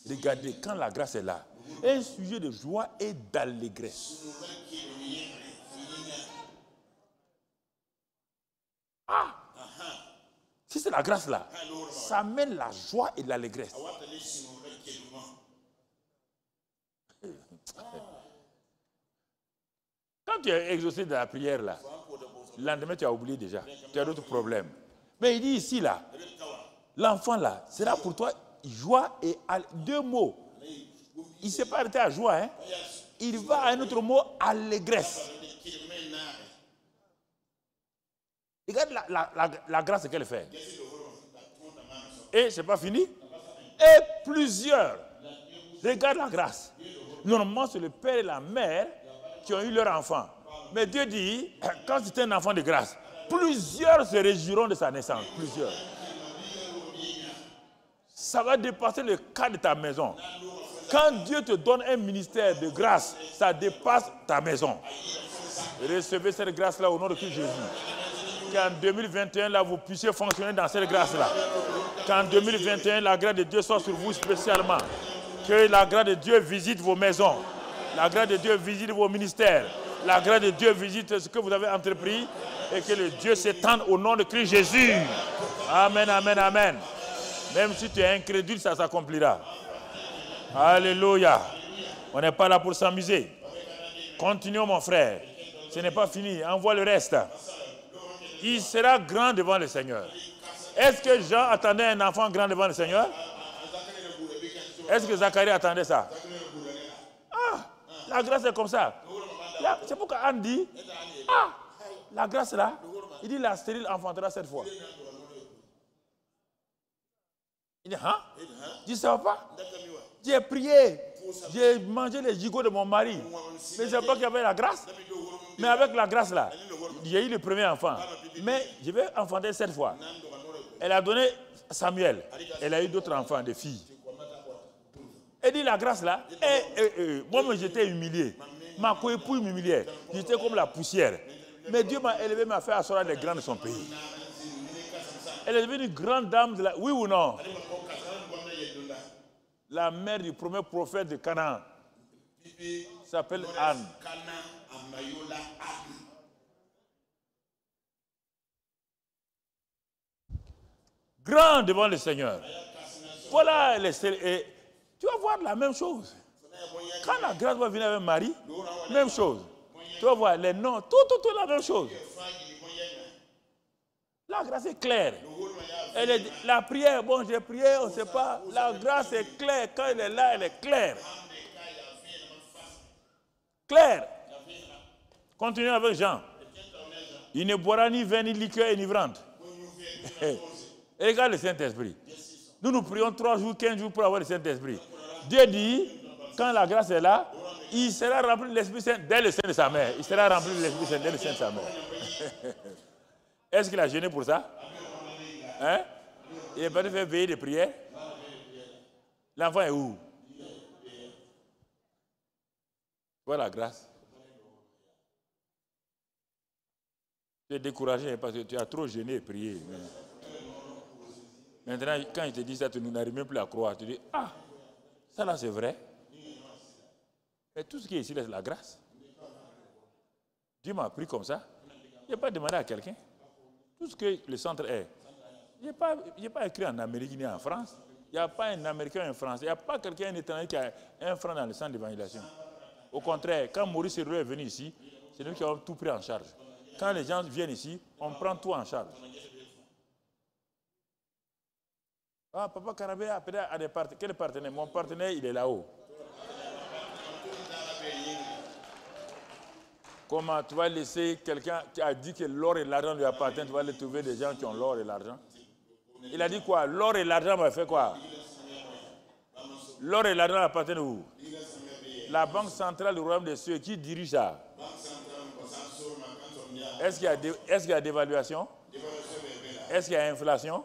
A: regardez, quand la grâce est là, un sujet de joie et d'allégresse. Si c'est la grâce là, ça mène la joie et l'allégresse. Quand tu es exaucé de la prière là, le lendemain tu as oublié déjà, tu as d'autres problèmes. Mais il dit ici là, l'enfant là, sera pour toi joie et deux mots. Il ne s'est pas arrêté à joie, hein. Il va à un autre mot, allégresse. Regarde la grâce qu'elle fait. Et c'est pas fini. Et plusieurs. Regarde la grâce. Normalement, c'est le père et la mère qui ont eu leur enfant. Mais Dieu dit, quand c'est un enfant de grâce, plusieurs se réjouiront de sa naissance. Plusieurs. Ça va dépasser le cas de ta maison. Quand Dieu te donne un ministère de grâce, ça dépasse ta maison. Recevez cette grâce-là au nom de Christ Jésus. Qu'en 2021, là, vous puissiez fonctionner dans cette grâce-là. Qu'en 2021, la grâce de Dieu soit sur vous spécialement. Que la grâce de Dieu visite vos maisons. La grâce de Dieu visite vos ministères. La grâce de Dieu visite ce que vous avez entrepris. Et que le Dieu s'étende au nom de Christ Jésus. Amen, amen, amen. Même si tu es incrédule, ça s'accomplira. Alléluia. On n'est pas là pour s'amuser. Continuons, mon frère. Ce n'est pas fini. Envoie le reste. Il sera grand devant le Seigneur. Est-ce que Jean attendait un enfant grand devant le Seigneur? Est-ce que Zacharie attendait ça? Ah, la grâce est comme ça. C'est pourquoi Anne dit, ah, la grâce là, il dit la stérile enfantera cette fois. Il dit, hein? Tu ne sais pas? J'ai prié, j'ai mangé les gigots de mon mari. Mais je ne sais pas qu'il y avait la grâce. Mais avec la grâce là, j'ai eu le premier enfant. Mais je vais enfanter cette fois. Elle a donné Samuel. Elle a eu d'autres enfants, des filles. Elle dit la grâce là. Moi, j'étais humilié. Ma coépouse m'humiliait. J'étais comme la poussière. Mais Dieu m'a élevé, m'a fait asseoir les grands de son pays. Elle est devenue une grande dame de la... Oui ou non? La mère du premier prophète de Canaan s'appelle Anne. Grand devant le Seigneur. Voilà, et tu vas voir la même chose. Quand la grâce va venir avec Marie, même chose. Tu vas voir les noms, tout la même chose. La grâce est claire. La prière, bon, j'ai prié, on ne sait pas. La grâce est claire. Quand elle est là, elle est claire. Claire. Continuez avec Jean. Il ne boira ni vin, ni liqueur enivrante. Et regarde le Saint-Esprit. Nous prions 3 jours, 15 jours pour avoir le Saint-Esprit. Dieu dit, quand la grâce est là, il sera rempli de l'Esprit Saint dès le sein de sa mère. Il sera rempli de l'Esprit Saint dès le sein de sa mère. Est-ce qu'il a gêné pour ça? Hein? Il n'est pas de faire veiller de prière? L'enfant est où? Voilà la grâce. Tu es découragé parce que tu as trop gêné et prié. Maintenant, quand il te dit ça, tu n'arrives même plus à croire. Tu dis, ah, ça là c'est vrai. Mais tout ce qui est ici, c'est la grâce. Dieu m'a appris comme ça. Je n'ai pas demandé à quelqu'un. Tout ce que le centre est. Je n'ai pas écrit en Amérique ni en France. Il n'y a pas un Américain ou un Français. Il n'y a pas quelqu'un, un étranger qui a un franc dans le centre d'évangélisation. Au contraire, quand Maurice Héroux est venu ici, c'est nous qui avons tout pris en charge. Quand les gens viennent ici, on prend tout en charge. Ah, Papa Karabé a peut-être à des partenaires. Quel partenaire? Mon partenaire, il est là-haut. Comment tu vas laisser quelqu'un qui a dit que l'or et l'argent lui appartiennent, tu vas aller trouver des gens qui ont l'or et l'argent? Il a dit quoi? L'or et l'argent m'a fait quoi? L'or et l'argent appartiennent où? La Banque centrale du royaume des cieux, qui dirige ça? Est-ce qu'il y a dévaluation? Est-ce qu'il y a inflation?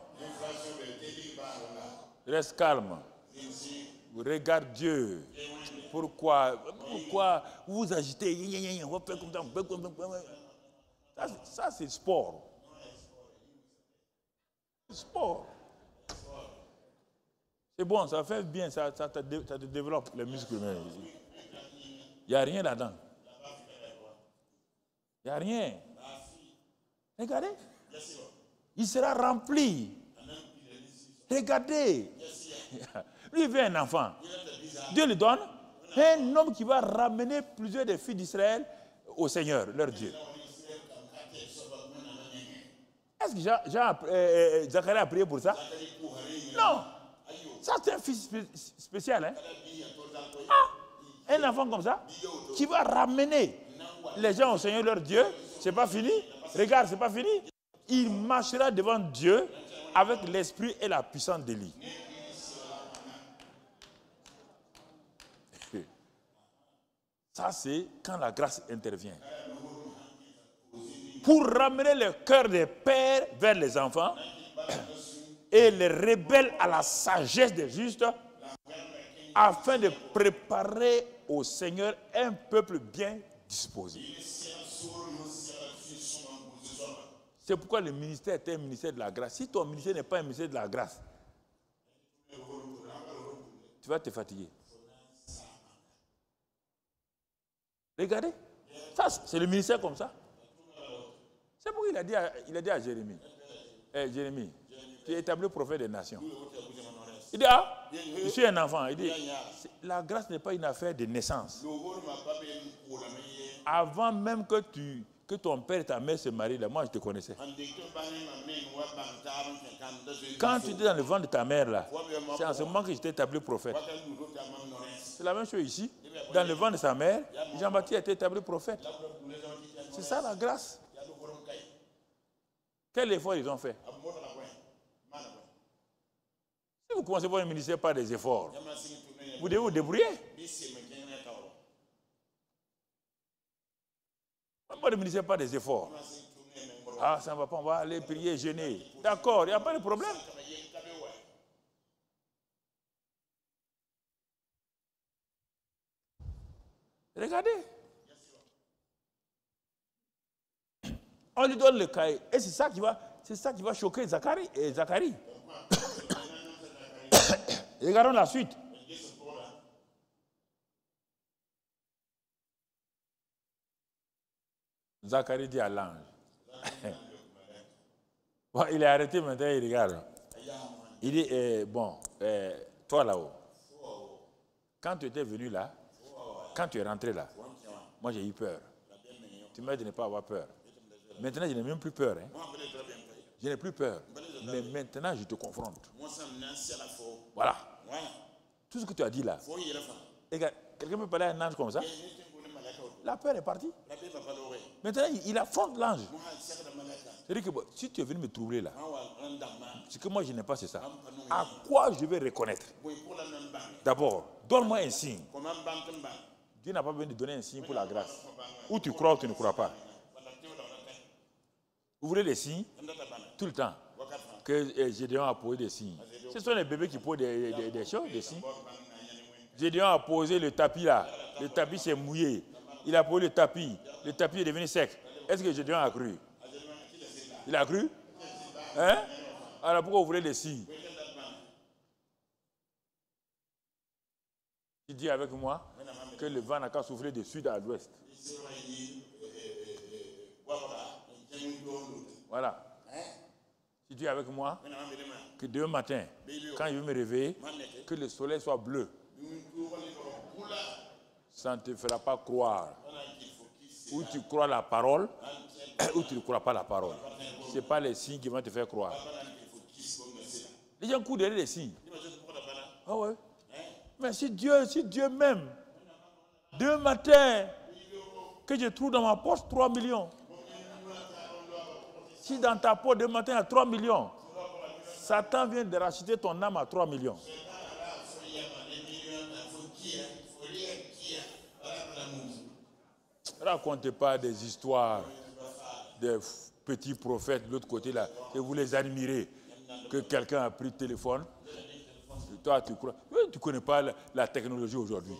A: Reste calme. Regarde Dieu. Pourquoi vous vous agitez? On va faire comme ça. Ça, c'est sport. Sport. C'est bon, ça fait bien, ça te développe les muscles. Il n'y a rien là-dedans. Il n'y a rien. Regardez. Il sera rempli. Regardez. Lui, il veut un enfant. Dieu lui donne un homme qui va ramener plusieurs des filles d'Israël au Seigneur, leur Dieu. Est-ce que Zacharie a prié pour ça? Non. Ça, c'est un fils spécial. Hein? Ah, un enfant comme ça, qui va ramener les gens au Seigneur, leur Dieu. C'est pas fini. Regarde, c'est pas fini. Il marchera devant Dieu avec l'esprit et la puissance d'Élie. Ça, c'est quand la grâce intervient. Pour ramener le cœur des pères vers les enfants et les rebelles à la sagesse des justes
B: afin de préparer au Seigneur un peuple bien disposé. C'est pourquoi le ministère est un ministère de la grâce. Si ton ministère n'est pas un ministère de la grâce, tu vas te fatiguer. Regardez, ça c'est le ministère comme ça. C'est pourquoi il a dit à Jérémie, Jérémie, tu es établi prophète des nations. Il dit, ah, je suis un enfant. Il dit, la grâce n'est pas une affaire de naissance. Avant même que ton père et ta mère se marient, là, moi je te connaissais. Quand tu étais dans le ventre de ta mère, là, c'est en ce moment que j'étais établi prophète. C'est la même chose ici. Dans le ventre de sa mère, Jean-Baptiste a été établi prophète. C'est ça la grâce. Quel effort ils ont fait? Si vous commencez votre ministère par des efforts, vous devez vous débrouiller. Pas de ministère par des efforts. Ah, ça ne va pas, on va aller prier, jeûner. D'accord, il n'y a pas de problème. Regardez. On lui donne le cahier. Et c'est ça qui va choquer Zacharie. Regardons la suite. Zacharie dit à l'ange. Bon, il est arrêté maintenant, il regarde. Il dit, toi là-haut, quand tu étais venu là, quand tu es rentré là, moi j'ai eu peur. Tu m'as dit de ne pas avoir peur. Maintenant, je n'ai même plus peur. Hein. Je n'ai plus peur. Mais maintenant, je te confronte. Voilà. Tout ce que tu as dit là. Regarde, quelqu'un peut parler à un ange comme ça? La peur est partie. Maintenant, il affronte l'ange. C'est-à-dire que bon, si tu es venu me troubler là, c'est que moi je n'ai pas, c'est ça. À quoi je vais reconnaître? D'abord, donne-moi un signe. Dieu n'a pas besoin de donner un signe pour la grâce. Ou tu crois ou tu ne crois pas. Vous voulez des signes? Tout le temps. Que Gédéon a posé des signes. Ce sont les bébés qui posent des choses, des signes. Gédéon a posé le tapis là. Le tapis s'est mouillé. Il a posé le tapis. Le tapis est devenu sec. Est-ce que Gédéon a cru? Il a cru? Hein? Alors pourquoi vous voulez des signes? Il dit avec moi que le vent n'a qu'à souffler de sud à l'ouest. Voilà. Il dit avec moi que demain matin, quand je vais me réveiller, que le soleil soit bleu. Ça ne te fera pas croire. Ou tu crois la parole, ou tu ne crois pas la parole. Ce n'est pas les signes qui vont te faire croire. Les gens courent derrière les signes. Ah ouais. Mais si Dieu m'aime, demain matin, que je trouve dans ma poche 3 millions. Si dans ta poche demain matin il y a 3 millions, Satan vient de racheter ton âme à 3 millions. Racontez pas des histoires des petits prophètes de l'autre côté là, que vous les admirez, que quelqu'un a pris le téléphone. Toi, tu crois. Oui, tu ne connais pas la technologie aujourd'hui.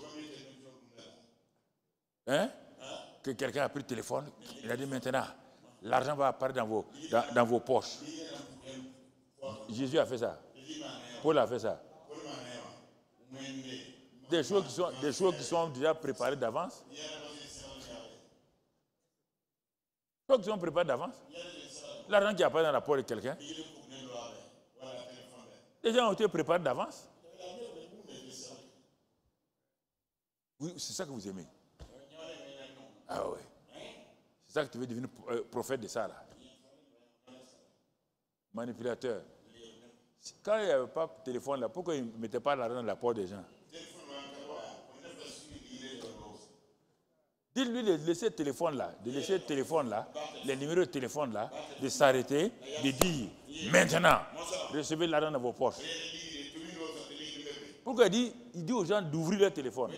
B: Hein? Que quelqu'un a pris le téléphone, il a dit maintenant, l'argent va apparaître dans vos poches. Jésus a fait ça. Paul a fait ça. Des choses qui sont déjà préparées d'avance. Des choses qui sont préparées d'avance. L'argent qui apparaît dans la poche de quelqu'un. Les gens ont été préparés d'avance. Oui, c'est ça que vous aimez. Ah ouais. C'est ça que tu veux devenir prophète de ça là. Manipulateur. Quand il n'y avait pas de téléphone là, pourquoi ils ne mettaient pas l'argent dans la poche des gens? Dites-lui de laisser le téléphone là, les numéros de téléphone là, de s'arrêter, de dire maintenant, recevez l'argent dans vos poches. Pourquoi il dit aux gens d'ouvrir leur téléphone?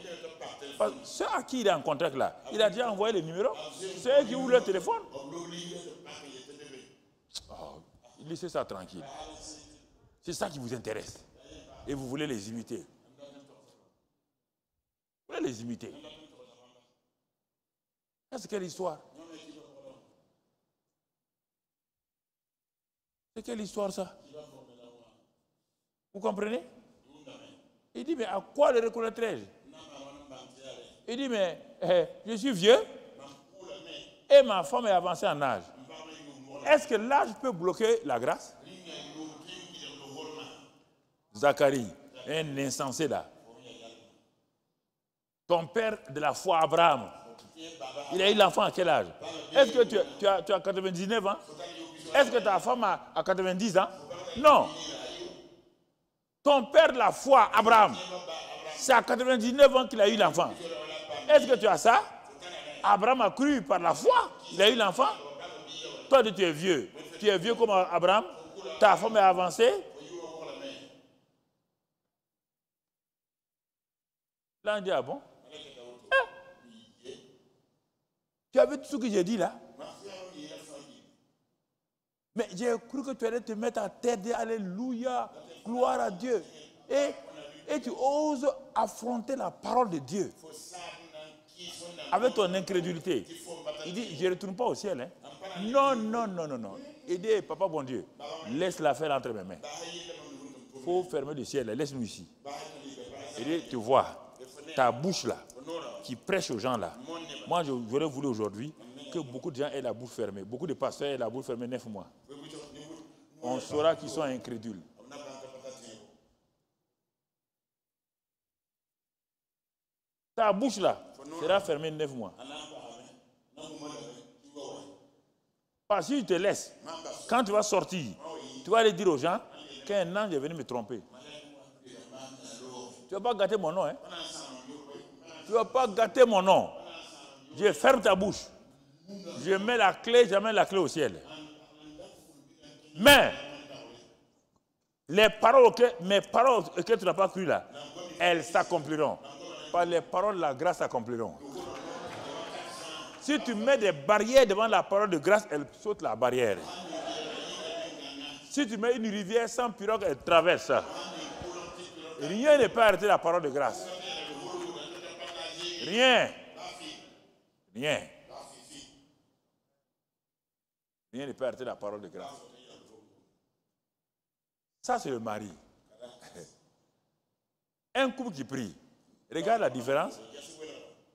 B: Parce que ceux à qui il est en contact là, il a déjà envoyé les numéros, c'est eux qui ouvrent leur téléphone. Oh, laissez ça tranquille. C'est ça qui vous intéresse. Et vous voulez les imiter. les imiter. C'est quelle histoire? C'est quelle histoire ça? Vous comprenez? Il dit, mais à quoi le reconnaîtrai-je? Il dit, mais je suis vieux et ma femme est avancée en âge. Est-ce que l'âge peut bloquer la grâce? Zacharie, un insensé là. Ton père de la foi, Abraham, il a eu l'enfant à quel âge? Est-ce que tu as 99 ans? Est-ce que ta femme a 90 ans? Non. Ton père de la foi, Abraham, c'est à 99 ans qu'il a eu l'enfant. Est-ce que tu as ça? Abraham a cru par la foi, il a eu l'enfant. Toi, tu es vieux. Tu es vieux comme Abraham. Ta femme est avancée. Là, on dit, ah bon? Tu as vu tout ce que j'ai dit là? Mais j'ai cru que tu allais te mettre à terre, dire alléluia, gloire à Dieu. Et tu oses affronter la parole de Dieu avec ton incrédulité. Il dit, je ne retourne pas au ciel. Hein? Non, non, non, non, non. Il dit, papa bon Dieu, laisse-la faire entre mes mains. Il faut fermer le ciel, laisse-nous ici. Il dit, tu vois, ta bouche là, qui prêche aux gens là. Moi, j'aurais voulu aujourd'hui que beaucoup de gens aient la bouche fermée. Beaucoup de pasteurs aient la bouche fermée 9 mois. On saura qu'ils sont incrédules. Ta bouche là sera fermée 9 mois. Parce que si tu te laisses, quand tu vas sortir, tu vas aller dire aux gens qu'un ange est venu me tromper. Tu ne vas pas gâter mon nom. Hein? Tu ne vas pas gâter mon nom. Je ferme ta bouche. Je mets la clé, j'amène la clé au ciel. Mais, mes paroles que tu n'as pas cru là, elles s'accompliront. Par les paroles de la grâce s'accompliront. Si tu mets des barrières devant la parole de grâce, elle saute la barrière. Si tu mets une rivière sans pirogue, elle traverse ça. Rien ne peut arrêter la parole de grâce. Rien. Rien. Rien ne peut arrêter la parole de grâce. Ça, c'est le mari. Un couple qui prie. Regarde la différence.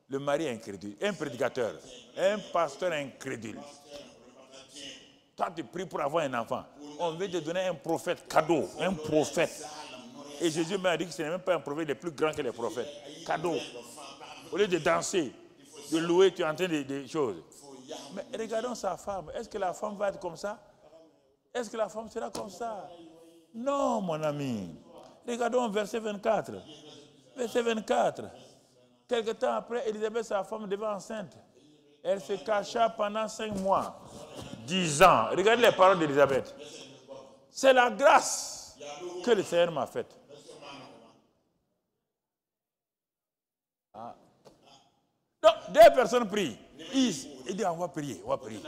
B: Le mari est incrédule. Un prédicateur. Un pasteur incrédule. Toi, tu pries pour avoir un enfant. On veut te donner un prophète cadeau. Un prophète. Et Jésus m'a dit que ce n'est même pas un prophète, il est plus grand que les prophètes. Cadeau. Au lieu de danser, de louer, tu entends des choses. Mais regardons sa femme. Est-ce que la femme va être comme ça? Est-ce que la femme sera comme ça? Non, mon ami. Regardons verset 24. Verset 24. Quelque temps après, Élisabeth, sa femme, devint enceinte. Elle se cacha pendant 5 mois. 10 ans. Regardez les paroles d'Élisabeth. C'est la grâce que le Seigneur m'a faite. Ah. Donc, 2 personnes prient. Il dit, on va prier, on va prier.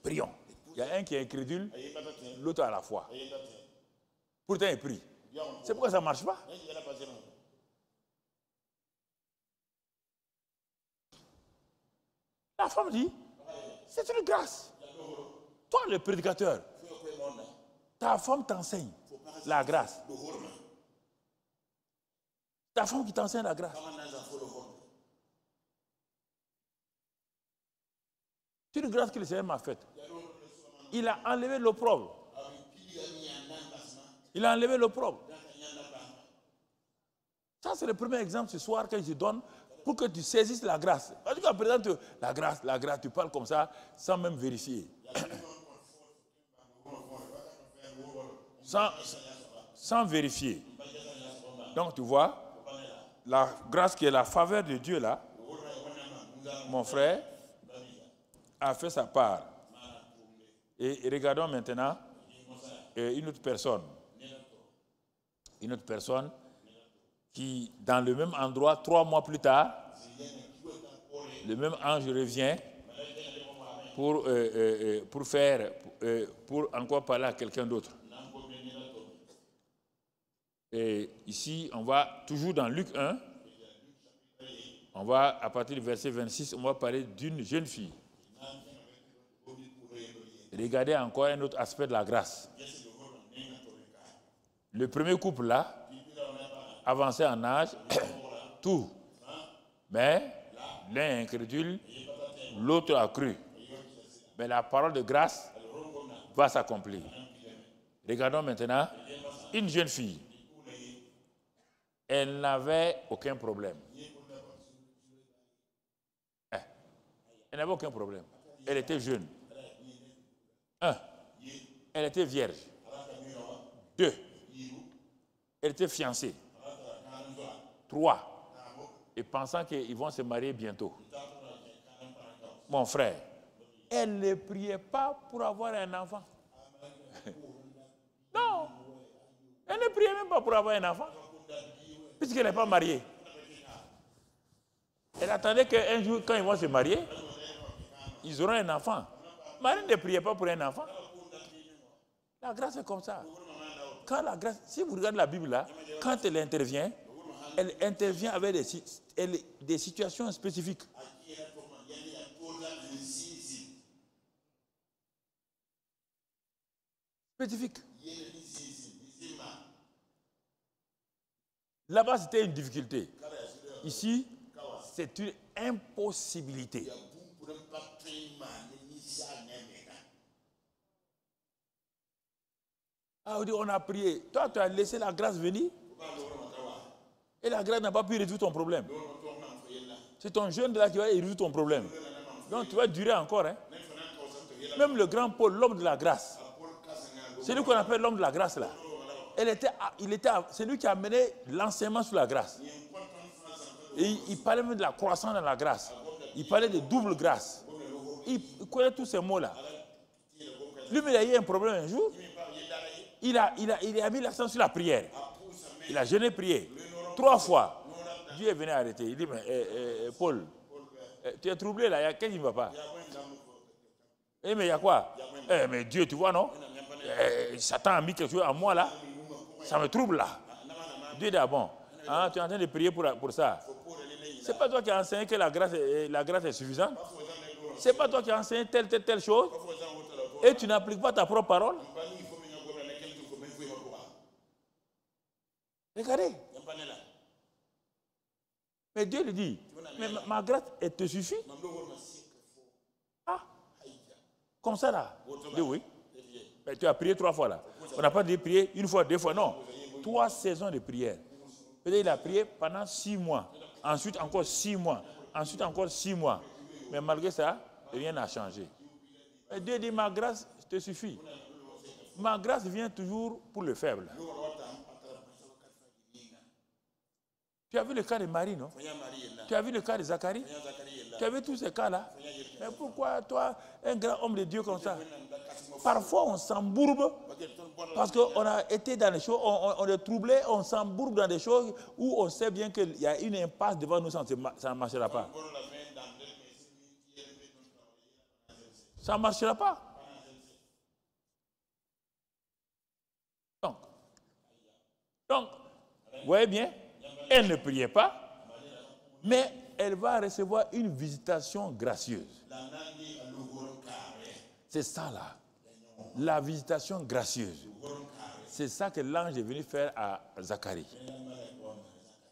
B: Prions. Il y a un qui est incrédule, l'autre a la foi. Pourtant, il prie. C'est pourquoi ça ne marche pas. La femme dit, c'est une grâce. Toi, le prédicateur, ta femme t'enseigne la grâce. Ta femme qui t'enseigne la grâce. C'est une grâce que le Seigneur m'a faite. Il a enlevé l'opprobre. Il a enlevé l'opprobre. Ça, c'est le premier exemple ce soir que je donne pour que tu saisisses la grâce. Parce qu'à présent, la grâce, tu parles comme ça sans même vérifier. Sans vérifier. Donc, tu vois, la grâce qui est la faveur de Dieu là, mon frère, a fait sa part. Et regardons maintenant une autre personne. Une autre personne qui, dans le même endroit, 3 mois plus tard, le même ange revient pour encore parler à quelqu'un d'autre. Et ici, on va toujours dans Luc 1. On va, à partir du verset 26, on va parler d'une jeune fille. Regardez encore un autre aspect de la grâce. Le premier couple là, avancé en âge, tout. Mais l'un est incrédule, l'autre a cru. Mais la parole de grâce va s'accomplir. Regardons maintenant une jeune fille. Elle n'avait aucun problème. Elle n'avait aucun problème. Elle était jeune. 1. Elle était vierge. 2. Elle était fiancée. 3. Et pensant qu'ils vont se marier bientôt. Mon frère, elle ne priait pas pour avoir un enfant. Non. Elle ne priait même pas pour avoir un enfant. Puisqu'elle n'est pas mariée. Elle attendait qu'un jour, quand ils vont se marier, ils auront un enfant. Marie ne priait pas pour un enfant. La grâce est comme ça. Quand la grâce, si vous regardez la Bible là, quand elle intervient avec des situations spécifiques. Spécifiques. Là-bas, c'était une difficulté. Ici, c'est une impossibilité. Ah, on a prié. Toi, tu as laissé la grâce venir. Et la grâce n'a pas pu résoudre ton problème. C'est ton jeune là qui va résoudre ton problème. Donc, tu vas durer encore. Hein? Même le grand Paul, l'homme de la grâce. C'est lui qu'on appelle l'homme de la grâce là. C'est lui qui a mené l'enseignement sur la grâce. Et il parlait même de la croissance dans la grâce. Il parlait de double grâce. Il connaît tous ces mots-là. Lui, il a eu un problème un jour. Il a mis l'accent sur la prière. Il a jeûné prié 3 fois. Dieu est venu arrêter. Il dit, mais Paul, tu es troublé là, qu'est-ce qui ne va pas? Eh, mais il y a quoi? Mais Dieu, tu vois, non? Satan a mis quelque chose en moi là. Ça me trouble là. Dieu dit, ah bon, hein, tu es en train de prier pour ça. Ce n'est pas toi qui as enseigné que la grâce est suffisante. Ce n'est pas toi qui as enseigné telle chose. Et tu n'appliques pas ta propre parole. Regardez. Mais Dieu lui dit, mais ma grâce, elle te suffit? Ah, comme ça là. Il dit oui. Mais tu as prié 3 fois là. On n'a pas dit prier 1 fois, 2 fois, non. 3 saisons de prière. Peut-être il a prié pendant 6 mois. Ensuite encore 6 mois. Ensuite encore 6 mois. Mais malgré ça, rien n'a changé. Et Dieu dit, ma grâce te suffit. Ma grâce vient toujours pour le faible. Tu as vu le cas de Marie, non? Tu as vu le cas de Zacharie? Tu as vu tous ces cas-là? Mais pourquoi toi, un grand homme de Dieu comme ça? Parfois, on s'embourbe parce qu'on a été dans des choses, on est troublé, on s'embourbe dans des choses où on sait bien qu'il y a une impasse devant nous, ça ne marchera pas. Ça ne marchera pas. Donc, vous voyez bien, elle ne priait pas, mais elle va recevoir une visitation gracieuse. C'est ça là, la visitation gracieuse. C'est ça que l'ange est venu faire à Zacharie.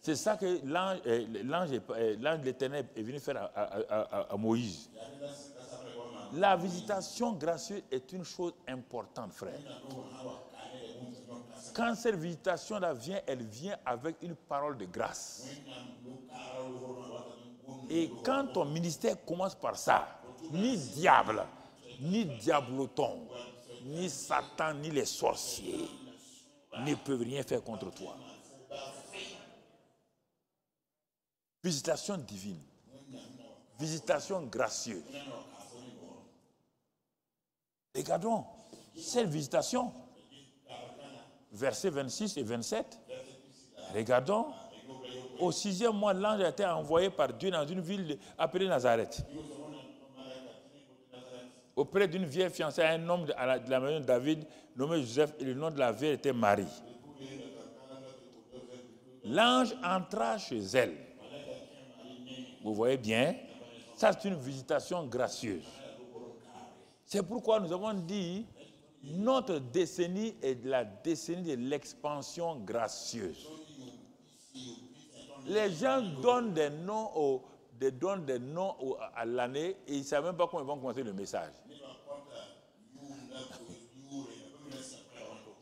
B: C'est ça que l'ange de l'Éternel est venu faire à Moïse. La visitation gracieuse est une chose importante, frère. Quand cette visitation-là vient, elle vient avec une parole de grâce. Et quand ton ministère commence par ça, ni diable, ni diabloton, ni Satan, ni les sorciers ne peuvent rien faire contre toi. Visitation divine. Visitation gracieuse. Regardons cette visitation. Versets 26 et 27. Regardons. Au 6e mois, l'ange a été envoyé par Dieu dans une ville appelée Nazareth. Auprès d'une vieille fiancée à un homme de la maison de David, nommé Joseph, et le nom de la vieille était Marie. L'ange entra chez elle. Vous voyez bien, ça c'est une visitation gracieuse. C'est pourquoi nous avons dit, notre décennie est la décennie de l'expansion gracieuse. Les gens donnent des noms, à l'année et ils ne savent même pas comment ils vont commencer le message.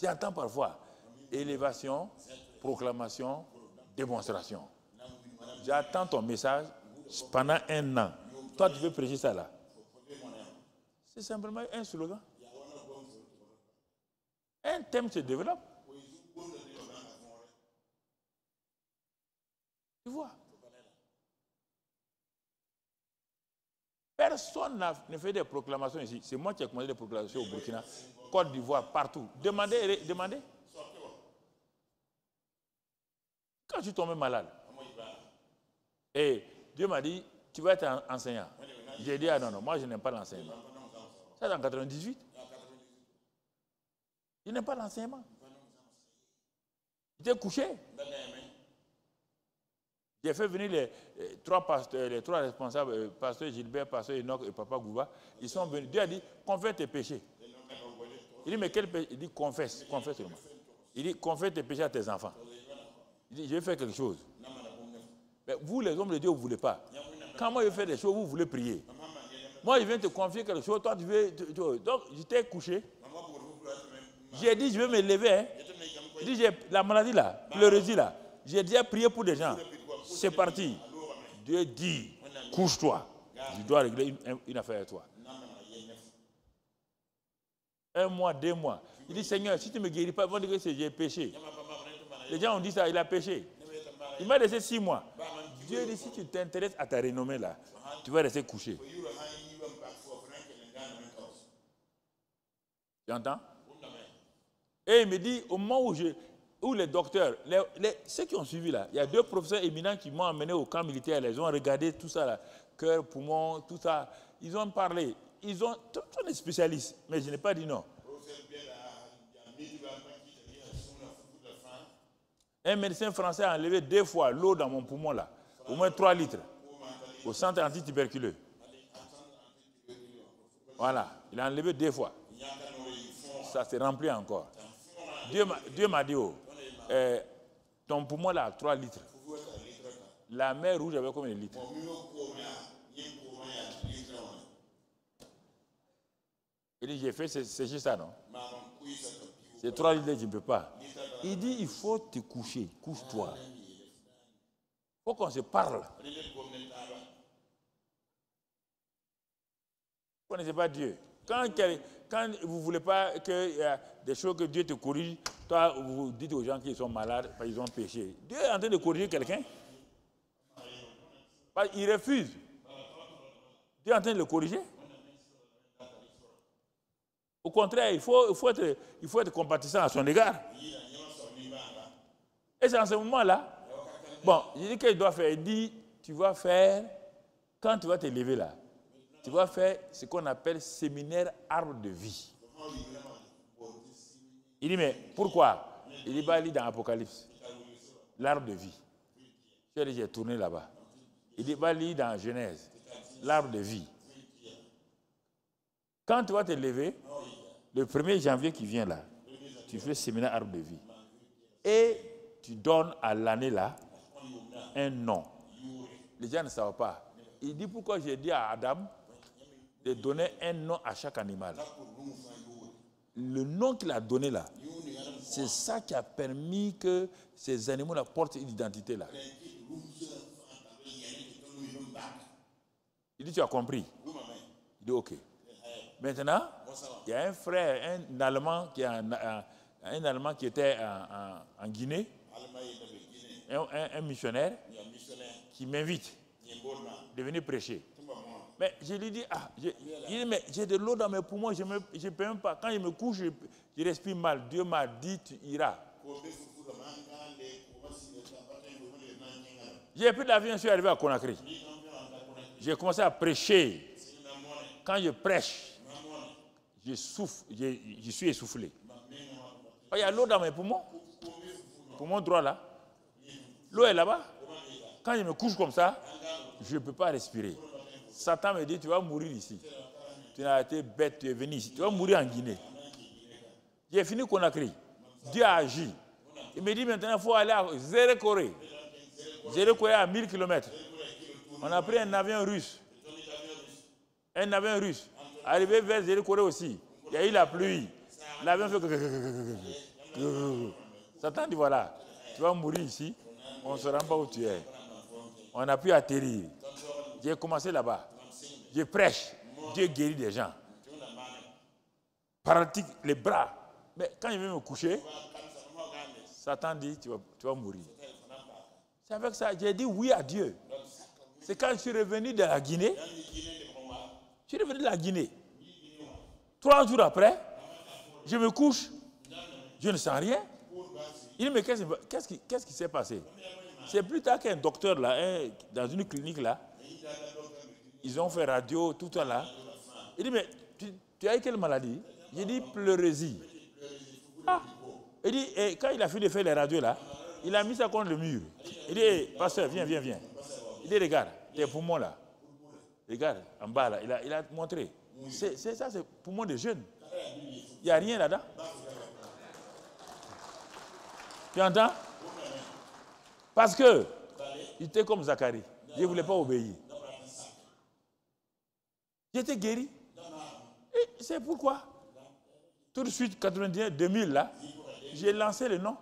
B: J'entends parfois élévation, proclamation, démonstration. J'attends ton message pendant 1 an. Toi, tu veux prêcher ça là? C'est simplement un slogan. Un thème se développe. Tu vois? Personne ne fait des proclamations ici. C'est moi qui ai commencé des proclamations au Burkina, Côte d'Ivoire, partout. Demandez. Quand je suis tombé malade, et Dieu m'a dit, tu vas être enseignant. J'ai dit, ah non, moi je n'aime pas l'enseignement. Ça c'est en 98. Je n'aime pas l'enseignement. J'étais couché. J'ai fait venir les 3 pasteurs, les 3 responsables, pasteur Gilbert, pasteur Enoch et papa Gouba. Ils sont venus. Dieu a dit, confesse tes péchés. Il dit, mais quel péché? Il dit, confesse seulement. Il dit, confesse tes péchés à tes enfants. Il dit, je vais faire quelque chose. Mais vous, les hommes de Dieu, vous ne voulez pas. Quand moi je fais des choses, vous voulez prier. Moi, je viens te confier quelque chose, toi, tu veux... Donc, j'étais couché. J'ai dit, je vais me lever. Hein. J'ai dit, j'ai la maladie là, pleurésie là. J'ai déjà prié pour des gens. C'est parti. Dieu dit, couche-toi. Je dois régler une affaire avec toi. 1 mois, 2 mois. Il dit, Seigneur, si tu ne me guéris pas, ils vont dire que j'ai péché. Les gens ont dit ça, il a péché. Il m'a laissé 6 mois. Dieu dit, si tu t'intéresses à ta renommée là, tu vas rester couché. Tu entends? Et il me dit, au moment où les docteurs, ceux qui ont suivi là, il y a 2 professeurs éminents qui m'ont amené au camp militaire, ils ont regardé tout ça là, cœur, poumon, tout ça. Ils ont parlé, ils sont des spécialistes, mais je n'ai pas dit non. Un médecin français a enlevé 2 fois l'eau dans mon poumon là, au moins 3 litres, au centre antituberculeux. Voilà, il a enlevé 2 fois. Ça s'est rempli encore. Dieu m'a dit, ton poumon là a 3 litres. La mer rouge avait combien de litres? Il dit, j'ai fait sécher ça, non? C'est 3 litres, je ne peux pas. Il dit, il faut te coucher, couche-toi. Il faut qu'on se parle. Vous ne connaissez pas Dieu. Quand vous ne voulez pas qu'il y ait des choses que Dieu te corrige, toi, vous dites aux gens qui sont malades, ils ont péché. Dieu est en train de corriger quelqu'un. Il refuse. Dieu est en train de le corriger. Au contraire, il faut être compatissant à son égard. Et c'est en ce moment-là, bon, il dit qu'il doit faire. Il dit, tu vas faire, quand tu vas te lever là, tu vas faire ce qu'on appelle séminaire arbre de vie. Il dit, mais pourquoi? Il dit, bah, il lit dans Apocalypse, l'arbre de vie. J'ai tourné là-bas. Il dit, bah, il lit dans Genèse, l'arbre de vie. Quand tu vas te lever, le 1er janvier qui vient là, tu fais séminaire arbre de vie. Et tu donnes à l'année là un nom. Les gens ne savent pas. Il dit, pourquoi j'ai dit à Adam de donner un nom à chaque animal. Le nom qu'il a donné là, c'est ça qui a permis que ces animaux-là portent une identité là. Il dit, tu as compris? Il dit, ok. Maintenant, il y a un frère, un Allemand qui était en Guinée, un missionnaire, qui m'invite de venir prêcher. Mais je lui dis, mais j'ai de l'eau dans mes poumons, je ne peux même pas. Quand je me couche, je respire mal. Dieu m'a dit, tu iras. J'ai pris l'avion, je suis arrivé à Conakry. J'ai commencé à prêcher. Quand je prêche, je souffle, je suis essoufflé. Il y a l'eau dans mes poumons. Poumon droit là. L'eau est là-bas. Quand je me couche comme ça, je ne peux pas respirer. Satan me dit, tu vas mourir ici. Tu n'as été bête, tu es venu ici. Tu vas mourir en Guinée. J'ai fini Conakry. Dieu a agi. Il me dit maintenant, il faut aller à Zérekoré. Zérekoré à 1000 km. On a pris un avion russe. Un avion russe. Arrivé vers Zérekoré aussi. Il y a eu la pluie. L'avion fait... Satan dit, voilà, tu vas mourir ici. On ne se rend pas où tu es. On a pu atterrir. J'ai commencé là-bas. Je prêche. Dieu guérit des gens. Paralytique, les bras. Mais quand il veut me coucher, Satan dit, tu vas mourir. C'est avec ça, j'ai dit oui à Dieu. C'est quand je suis revenu de la Guinée. Je suis revenu de la Guinée. 3 jours après, je me couche. Je ne sens rien. Il dit, mais qu'est-ce qui s'est passé? C'est plus tard qu'un docteur, là, dans une clinique, là, ils ont fait radio, tout ça, là. Il dit, mais tu as eu quelle maladie? J'ai dit, pleurésie. Ah. Il dit, et quand il a fini de faire les radios, là, il a mis ça contre le mur. Il dit, hey, pasteur, viens. Il dit, regarde, tes poumons, là. Regarde, en bas, là, il a montré. C'est ça, c'est poumons de jeunes. Il n'y a rien là-dedans. Tu entends? Parce que j'étais comme Zacharie. Je ne voulais pas obéir. J'étais guéri. Et c'est pourquoi, tout de suite, 91, 2000, là, j'ai lancé le nom.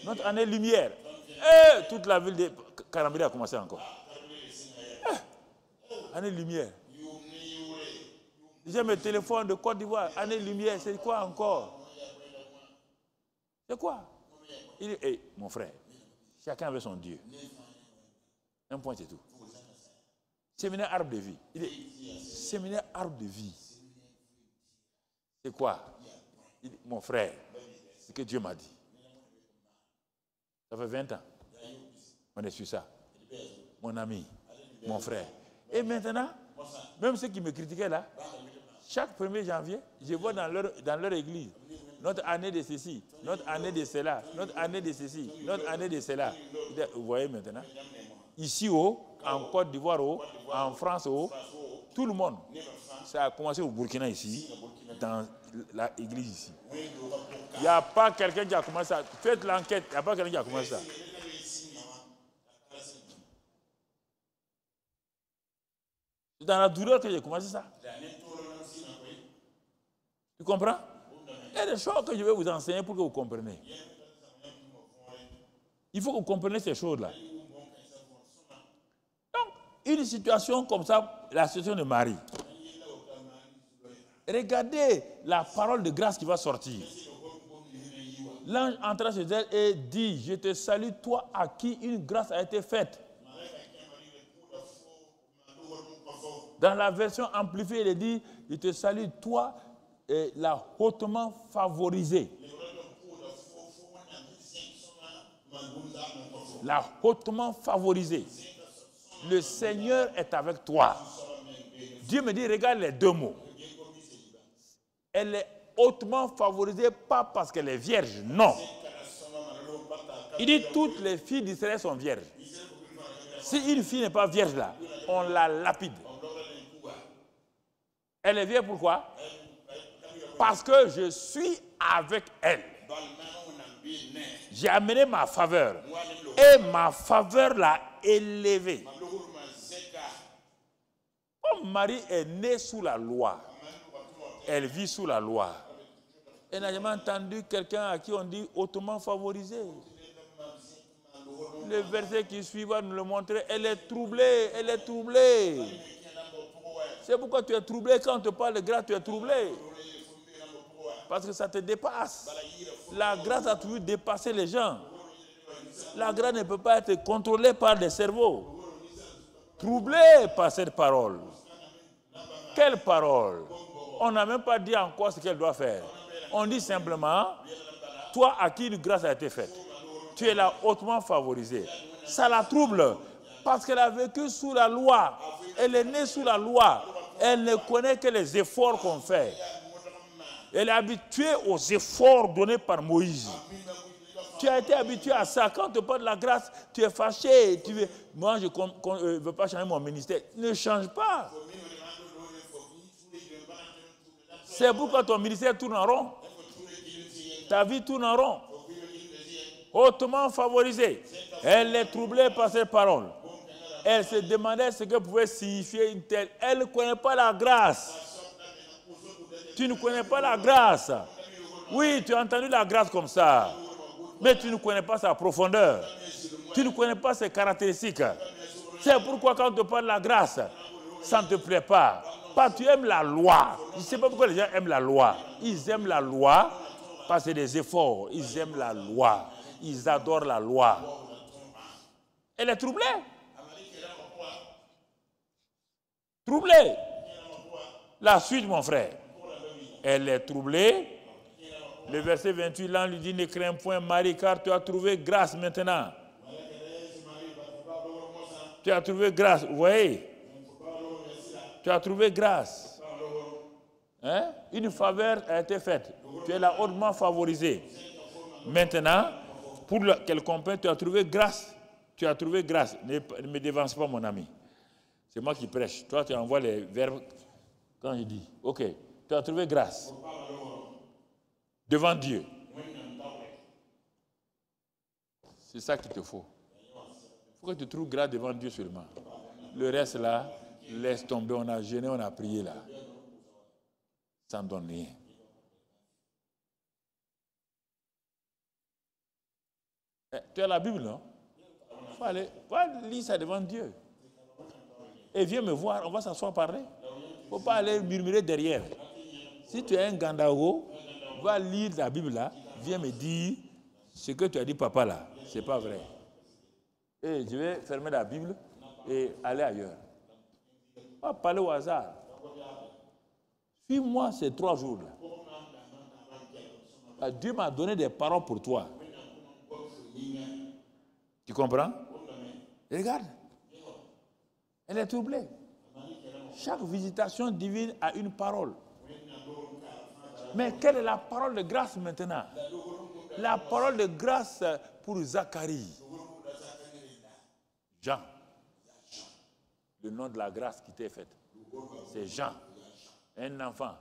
B: Notre année lumière. Et toute la ville de Karambiri a commencé encore. Année lumière. J'ai mes téléphones de Côte d'Ivoire. Année lumière, c'est quoi encore? C'est quoi? Il dit, hey, mon frère, chacun avait son Dieu. Un point, c'est tout. Séminaire arbre de vie. Il dit, séminaire arbre de vie. C'est quoi? Il dit, mon frère, c'est ce que Dieu m'a dit. Ça fait 20 ans. On est sur ça. Mon ami, mon frère. Et maintenant, même ceux qui me critiquaient là, chaque 1er janvier, je vois dans leur église, notre année de ceci, notre année de cela, notre année de ceci, notre année de cela. Vous voyez maintenant, ici en Côte d'Ivoire, en France, tout le monde. Ça a commencé au Burkina ici, dans l'église ici. Il n'y a pas quelqu'un qui a commencé ça. Faites l'enquête, il n'y a pas quelqu'un qui a commencé ça. C'est dans la douleur que j'ai commencé ça. Tu comprends? Il y a des choses que je vais vous enseigner pour que vous compreniez. Il faut que vous compreniez ces choses-là. Donc, une situation comme ça, la situation de Marie. Regardez la parole de grâce qui va sortir. L'ange entra chez elle et dit, je te salue, toi à qui une grâce a été faite. Dans la version amplifiée, il est dit, je te salue, toi, la hautement favorisée. La hautement favorisée. Le Seigneur est avec toi. Dieu me dit, regarde les deux mots. Elle est hautement favorisée, pas parce qu'elle est vierge, non. Il dit, toutes les filles d'Israël sont vierges. Si une fille n'est pas vierge là, on la lapide. Elle est vierge pourquoi? Parce que je suis avec elle. J'ai amené ma faveur. Et ma faveur l'a élevée. Comme Marie est née sous la loi, elle vit sous la loi. Elle n'a jamais entendu quelqu'un à qui on dit hautement favorisé. Le verset qui suit va nous le montrer. Elle est troublée, elle est troublée. C'est pourquoi tu es troublé. Quand on te parle de grâce, tu es troublé. Parce que ça te dépasse. La grâce a toujours dépassé les gens. La grâce ne peut pas être contrôlée par des cerveaux. Troublé par cette parole. Quelle parole? On n'a même pas dit encore ce qu'elle doit faire. On dit simplement, toi à qui une grâce a été faite, tu es là hautement favorisé. Ça la trouble parce qu'elle a vécu sous la loi. Elle est née sous la loi. Elle ne connaît que les efforts qu'on fait. Elle est habituée aux efforts donnés par Moïse. Tu as été habitué à ça. Quand on te parle de la grâce, tu es fâché. Tu veux, moi, je ne veux pas changer mon ministère. Ne change pas. C'est pourquoi ton ministère tourne en rond. Ta vie tourne en rond. Hautement favorisée. Elle est troublée par cette parole. Elle se demandait ce que pouvait signifier une telle. Elle ne connaît pas la grâce. Tu ne connais pas la grâce. Oui, tu as entendu la grâce comme ça. Mais tu ne connais pas sa profondeur. Tu ne connais pas ses caractéristiques. C'est pourquoi quand on te parle de la grâce, ça ne te plaît pas. Parce que tu aimes la loi. Je ne sais pas pourquoi les gens aiment la loi. Ils aiment la loi parce que c'est des efforts. Ils aiment la loi. Ils adorent la loi. Elle est troublée. Troublée. La suite, mon frère. Elle est troublée. Le verset 28, là, lui dit, ne crains point, Marie, car tu as trouvé grâce maintenant. Tu as trouvé grâce. Vous voyez? Tu as trouvé grâce. Hein? Une faveur a été faite. Tu es là hautement favorisé. Maintenant, pour quel compagnie tu as trouvé grâce. Tu as trouvé grâce. Ne me dévance pas, mon ami. C'est moi qui prêche. Toi, tu envoies les verbes quand je dis. Ok. Tu as trouvé grâce. Devant Dieu. C'est ça qu'il te faut. Il faut que tu trouves grâce devant Dieu seulement. Le reste là, laisse tomber. On a jeûné, on a prié là. Ça ne donne rien. Tu as la Bible, non? Il faut aller lire ça devant Dieu. Et viens me voir, on va s'asseoir parler. Il ne faut pas aller murmurer derrière. Si tu es un Gandago, va lire la Bible là, viens me dire ce que tu as dit papa là. Ce n'est pas vrai. Et je vais fermer la Bible et aller ailleurs. Pas parler au hasard. Suis-moi ces 3 jours là. Dieu m'a donné des paroles pour toi. Tu comprends? Et regarde. Elle est troublée. Chaque visitation divine a une parole. Mais quelle est la parole de grâce maintenant? La parole de grâce pour Zacharie. Jean. Le nom de la grâce qui t'est faite. C'est Jean. Un enfant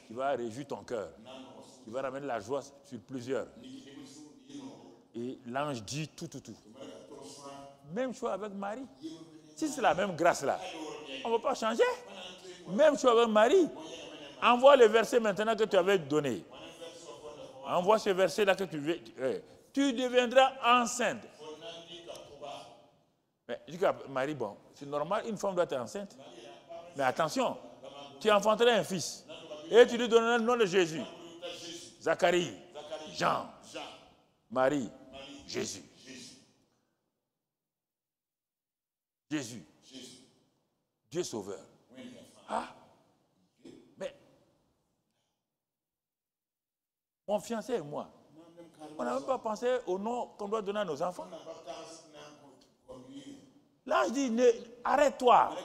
B: qui va réjouir ton cœur. Qui va ramener la joie sur plusieurs. Et l'ange dit tout. Même chose avec Marie. Si c'est la même grâce là, on ne va pas changer. Même chose avec Marie. Envoie le verset maintenant que tu avais donné. Envoie ce verset là que tu veux. Tu deviendras enceinte. Mais je dis que Marie, bon, c'est normal, une femme doit être enceinte. Mais attention, tu enfanteras un fils. Et tu lui donneras le nom de Jésus. Zacharie, Jean, Marie, Jésus. Jésus. Dieu sauveur. Ah, mais mon fiancé et moi, on n'a même pas pensé au nom qu'on doit donner à nos enfants. Là, je dis, arrête-toi.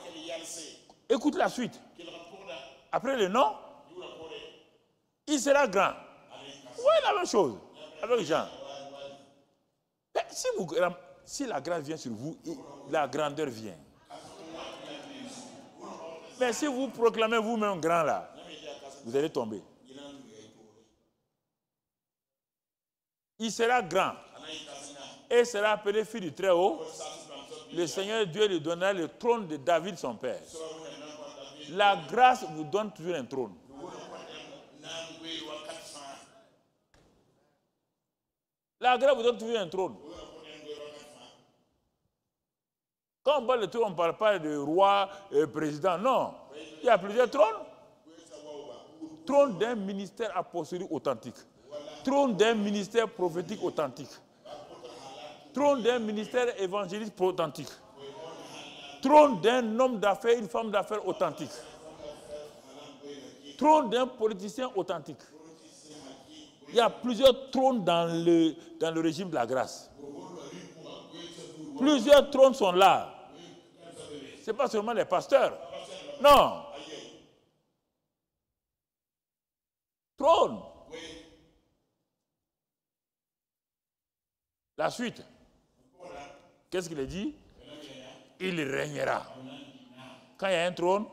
B: Écoute la suite. Après le nom, il sera grand. Oui, la même chose avec Jean. Mais si la grâce vient sur vous, la grandeur vient. Mais si vous proclamez vous-même grand là, vous allez tomber. Il sera grand et sera appelé fils du Très-Haut. Le Seigneur Dieu lui donnera le trône de David, son père. La grâce vous donne toujours un trône. La grâce vous donne toujours un trône. Quand on parle de trône, on ne parle pas de roi et président, non. Il y a plusieurs trônes. Trône d'un ministère apostolique authentique. Trône d'un ministère prophétique authentique. Trône d'un ministère évangéliste authentique. Trône d'un homme d'affaires, une femme d'affaires authentique. Trône d'un politicien authentique. Il y a plusieurs trônes dans le régime de la grâce. Plusieurs trônes sont là. Ce n'est pas seulement les pasteurs. Non. Trône. La suite. Qu'est-ce qu'il a dit? Il régnera. Quand il y a un trône,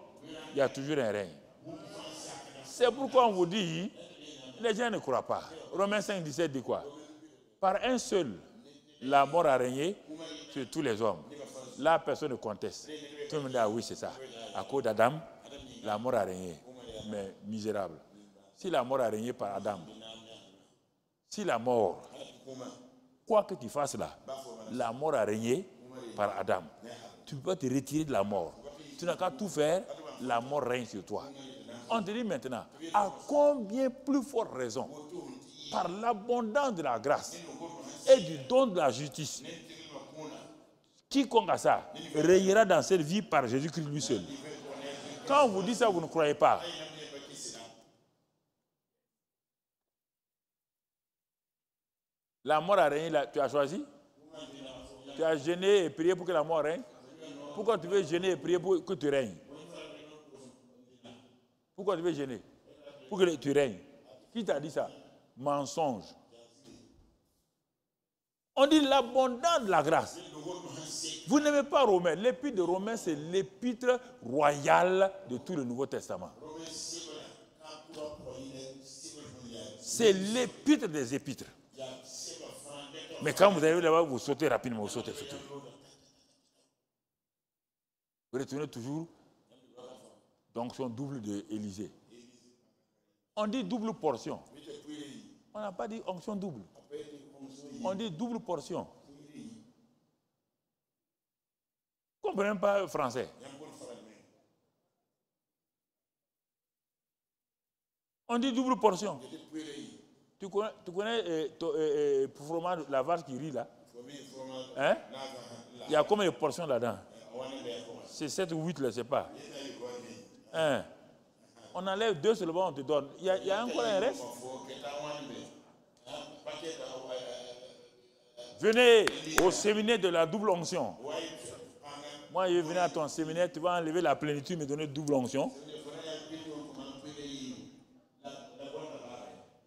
B: il y a toujours un règne. C'est pourquoi on vous dit, les gens ne croient pas. Romains 5, 17 dit quoi? Par un seul, la mort a régné sur tous les hommes. Là, personne ne conteste. Tout le monde dit, ah oui, c'est ça. À cause d'Adam, la mort a régné. Mais misérable. Si la mort a régné par Adam, si la mort, quoi que tu fasses là, la mort a régné par Adam, tu ne peux pas te retirer de la mort. Tu n'as qu'à tout faire, la mort règne sur toi. On te dit maintenant, à combien plus forte raison, par l'abondance de la grâce et du don de la justice, quiconque a ça régnera dans cette vie par Jésus-Christ lui seul. Quand on vous dit ça, vous ne croyez pas. La mort a régné, tu as choisi? Tu as jeûné et prié pour que la mort règne? Pourquoi tu veux jeûner et prier pour que tu règnes? Pourquoi tu veux jeûner? Pour que tu règnes. Qui t'a dit ça? Mensonge. On dit l'abondance de la grâce. Vous n'aimez pas Romains. L'épître de Romains, c'est l'épître royale de tout le Nouveau Testament. C'est l'épître des épîtres. Mais quand vous arrivez là-bas, vous sautez rapidement, vous sautez. Vous retournez toujours d'onction double d'Élysée. On dit double portion. On n'a pas dit onction double. On dit double portion. Vous ne comprenez même pas français. On dit double portion. Tu connais pour fromage, la vache qui rit là? Hein? Il y a combien de portions là-dedans? C'est 7 ou 8, je ne sais pas. Hein? On enlève 2 seulement, on te donne. Il y a encore un reste? Venez au séminaire de la double onction. Moi, je venais à ton séminaire, tu vas enlever la plénitude, me donner double onction.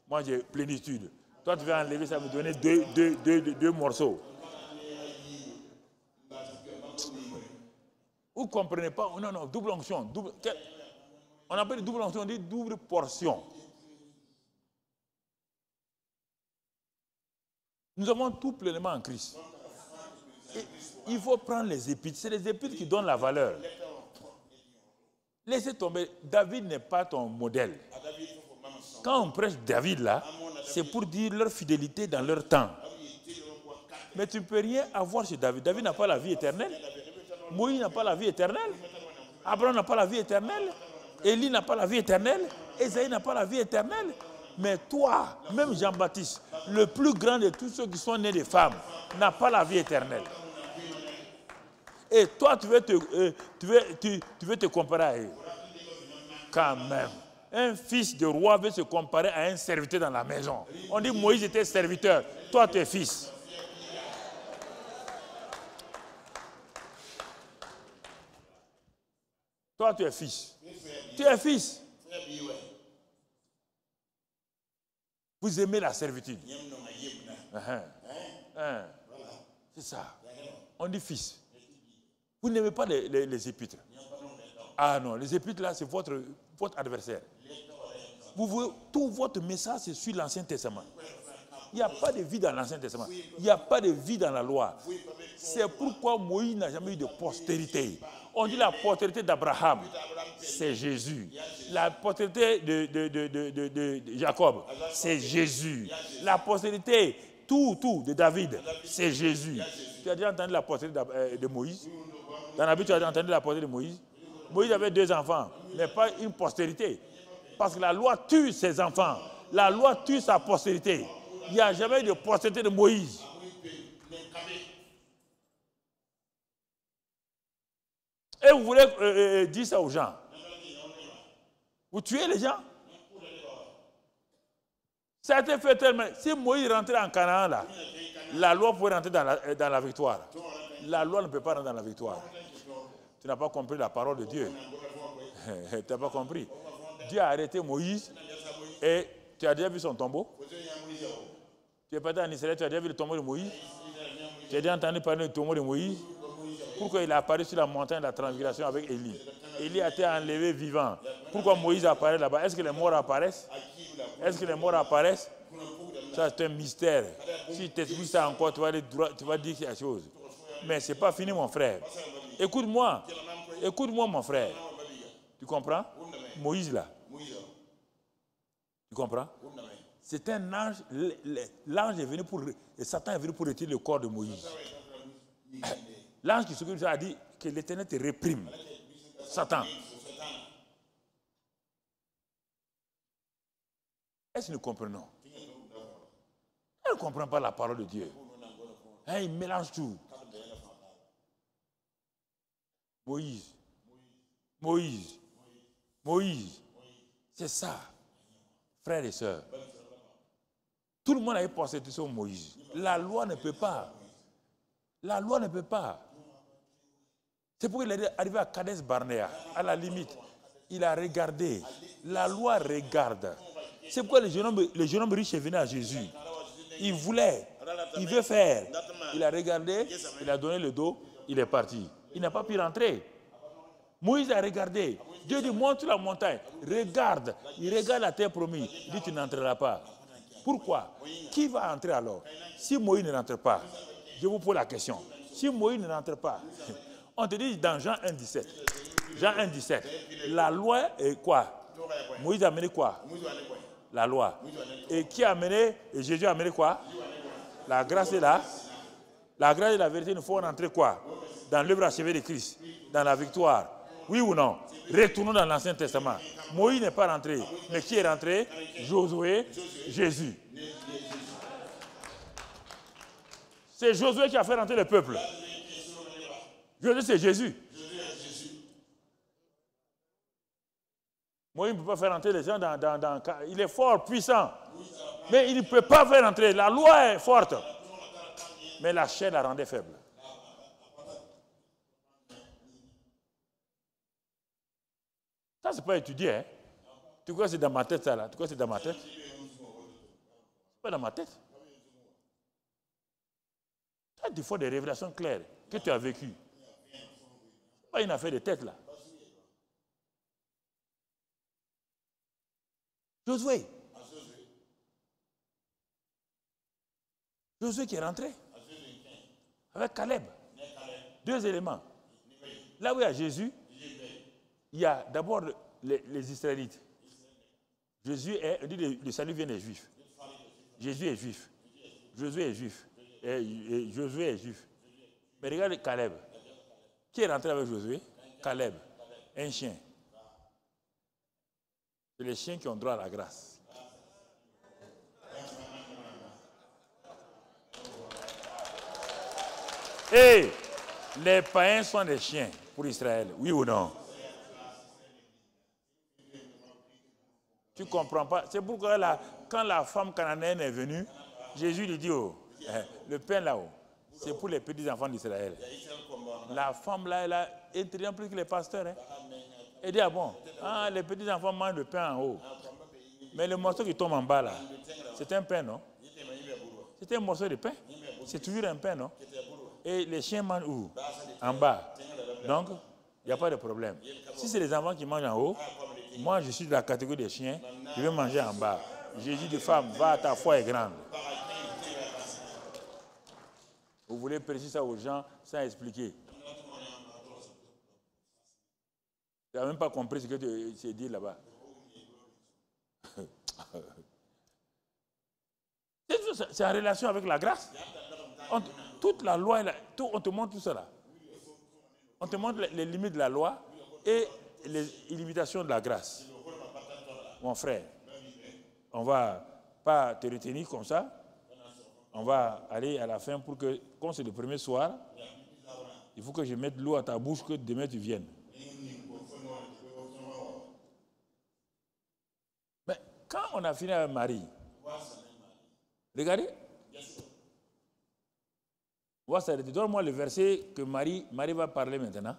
B: Moi, j'ai plénitude. Toi, tu vas enlever ça, me donner deux morceaux. Vous ne comprenez pas? Non, double onction. On appelle double onction, on dit double portion. Nous avons tout pleinement en Christ. Et il faut prendre les épîtres. C'est les épîtres qui donnent la valeur. Laissez tomber. David n'est pas ton modèle. Quand on prêche David là, c'est pour dire leur fidélité dans leur temps. Mais tu ne peux rien avoir chez David. David n'a pas la vie éternelle. Moïse n'a pas la vie éternelle. Abraham n'a pas la vie éternelle. Élie n'a pas la vie éternelle. Ésaïe n'a pas la vie éternelle. Mais toi, même Jean-Baptiste, le plus grand de tous ceux qui sont nés de femmes, n'a pas la vie éternelle. Et toi, tu veux te comparer à eux. Quand même. Un fils de roi veut se comparer à un serviteur dans la maison. On dit Moïse était serviteur. Toi, tu es fils. Toi, tu es fils. Tu es fils. Vous aimez la servitude. C'est ça. On dit fils. Vous n'aimez pas les épîtres. Ah non, les épîtres là, c'est votre adversaire. Tout votre message, c'est sur l'Ancien Testament. Il n'y a pas de vie dans l'Ancien Testament. Il n'y a pas de vie dans la loi. C'est pourquoi Moïse n'a jamais eu de postérité. On dit la postérité d'Abraham, c'est Jésus. La postérité de Jacob, c'est Jésus. La postérité, tout de David, c'est Jésus. Tu as déjà entendu la postérité de Moïse? Dans la Bible, tu as déjà entendu la postérité de Moïse? Moïse avait 2 enfants, mais pas une postérité. Parce que la loi tue ses enfants. La loi tue sa postérité. Il n'y a jamais eu de postérité de Moïse. Et vous voulez dire ça aux gens? Vous tuez les gens? Ça a été fait tellement. Si Moïse rentrait en Canaan, là, la loi pouvait rentrer dans la victoire. La loi ne peut pas rentrer dans la victoire. Tu n'as pas compris la parole de Dieu. Tu n'as pas compris. Dieu a arrêté Moïse et tu as déjà vu son tombeau? Tu es parti en Israël, tu as déjà vu le tombeau de Moïse? Tu as déjà entendu parler du tombeau de Moïse? Pourquoi il est apparu sur la montagne de la transfiguration avec Élie? Élie a été enlevé vivant. Pourquoi Moïse apparaît là-bas? Est-ce que les morts apparaissent? Est-ce que les morts apparaissent? Ça, c'est un mystère. Si tu t'expliques ça encore, tu vas dire quelque chose. Mais ce n'est pas fini, mon frère. Écoute-moi. Écoute-moi, mon frère. Tu comprends? Moïse, là. Tu comprends? C'est un ange. L'ange est venu pour... Et Satan est venu pour retirer le corps de Moïse. L'ange qui s'occupe de ça a dit que l'Éternel te réprime. Satan. Est-ce que nous comprenons? Elle ne comprend pas la parole de Dieu. Hein, il mélange tout. Moïse. Moïse. Moïse. C'est ça. Frères et sœurs. Tout le monde a pensé sur Moïse. La loi ne peut pas. La loi ne peut pas. C'est pourquoi il est arrivé à Kades Barnea. À la limite, il a regardé. La loi regarde. C'est pourquoi le jeune homme riche est venu à Jésus. Il voulait. Il veut faire. Il a regardé. Il a donné le dos. Il est parti. Il n'a pas pu rentrer. Moïse a regardé. Dieu dit, monte sur la montagne. Regarde. Il regarde la terre promise. Il dit, tu n'entreras pas. Pourquoi? Qui va entrer alors? Si Moïse ne rentre pas, je vous pose la question. Si Moïse ne rentre pas, on te dit dans Jean 1,17. Jean 1,17. La loi est quoi? Moïse a amené quoi? La loi. Et qui a amené? Et Jésus a amené quoi? La grâce est là. La grâce et la vérité nous font rentrer quoi? Dans l'œuvre achevée de Christ. Dans la victoire. Oui ou non? Retournons dans l'Ancien Testament. Moïse n'est pas rentré. Mais qui est rentré? Josué, Jésus. C'est Josué qui a fait rentrer le peuple. Josué, c'est Jésus. Moïse ne peut pas faire rentrer les gens dans... Il est fort, puissant. Mais il ne peut pas faire rentrer. La loi est forte. Mais la chair la rendait faible. Ça, c'est pas étudié. Hein? Tu crois que c'est dans ma tête, ça, là? Tu crois que c'est dans ma tête? C'est pas dans ma tête. Tu as des fois des révélations claires que tu as vécues. C'est pas une affaire de tête, là. Josué. Josué qui est rentré. Avec Caleb. Deux éléments. Là où il y a Jésus, il y a d'abord les Israélites. Jésus est, on dit le salut vient des Juifs. Jésus est juif. Josué est juif. Et Josué est juif. Mais regarde Caleb. Qui est rentré avec Josué? Caleb. Un chien. C'est les chiens qui ont droit à la grâce. Et les païens sont des chiens pour Israël, oui ou non? Tu ne comprends pas. C'est pourquoi quand la femme cananéenne est venue, Jésus lui dit, oh, le pain là-haut, c'est pour les petits enfants d'Israël. La femme là, elle a intelligent plus que les pasteurs. Hein. Elle dit, ah bon, les petits enfants mangent le pain en haut. Mais le morceau qui tombe en bas là, c'est un pain, non? C'est un morceau de pain. C'est toujours un pain, non? Et les chiens mangent où? En bas. Donc, il n'y a pas de problème. Si c'est les enfants qui mangent en haut, moi je suis de la catégorie des chiens, je vais manger en bas. Jésus dit, femme, va, ta foi est grande. Vous voulez préciser ça aux gens sans expliquer. Tu n'as même pas compris ce que tu as dit là-bas. C'est en relation avec la grâce. Toute la loi, on te montre tout cela. On te montre les limites de la loi et les limitations de la grâce. Mon frère, on ne va pas te retenir comme ça. On va aller à la fin pour que, comme c'est le premier soir, il faut que je mette l'eau à ta bouche que demain tu viennes. Mais quand on a fini avec Marie, regardez. Donne-moi le verset que Marie va parler maintenant.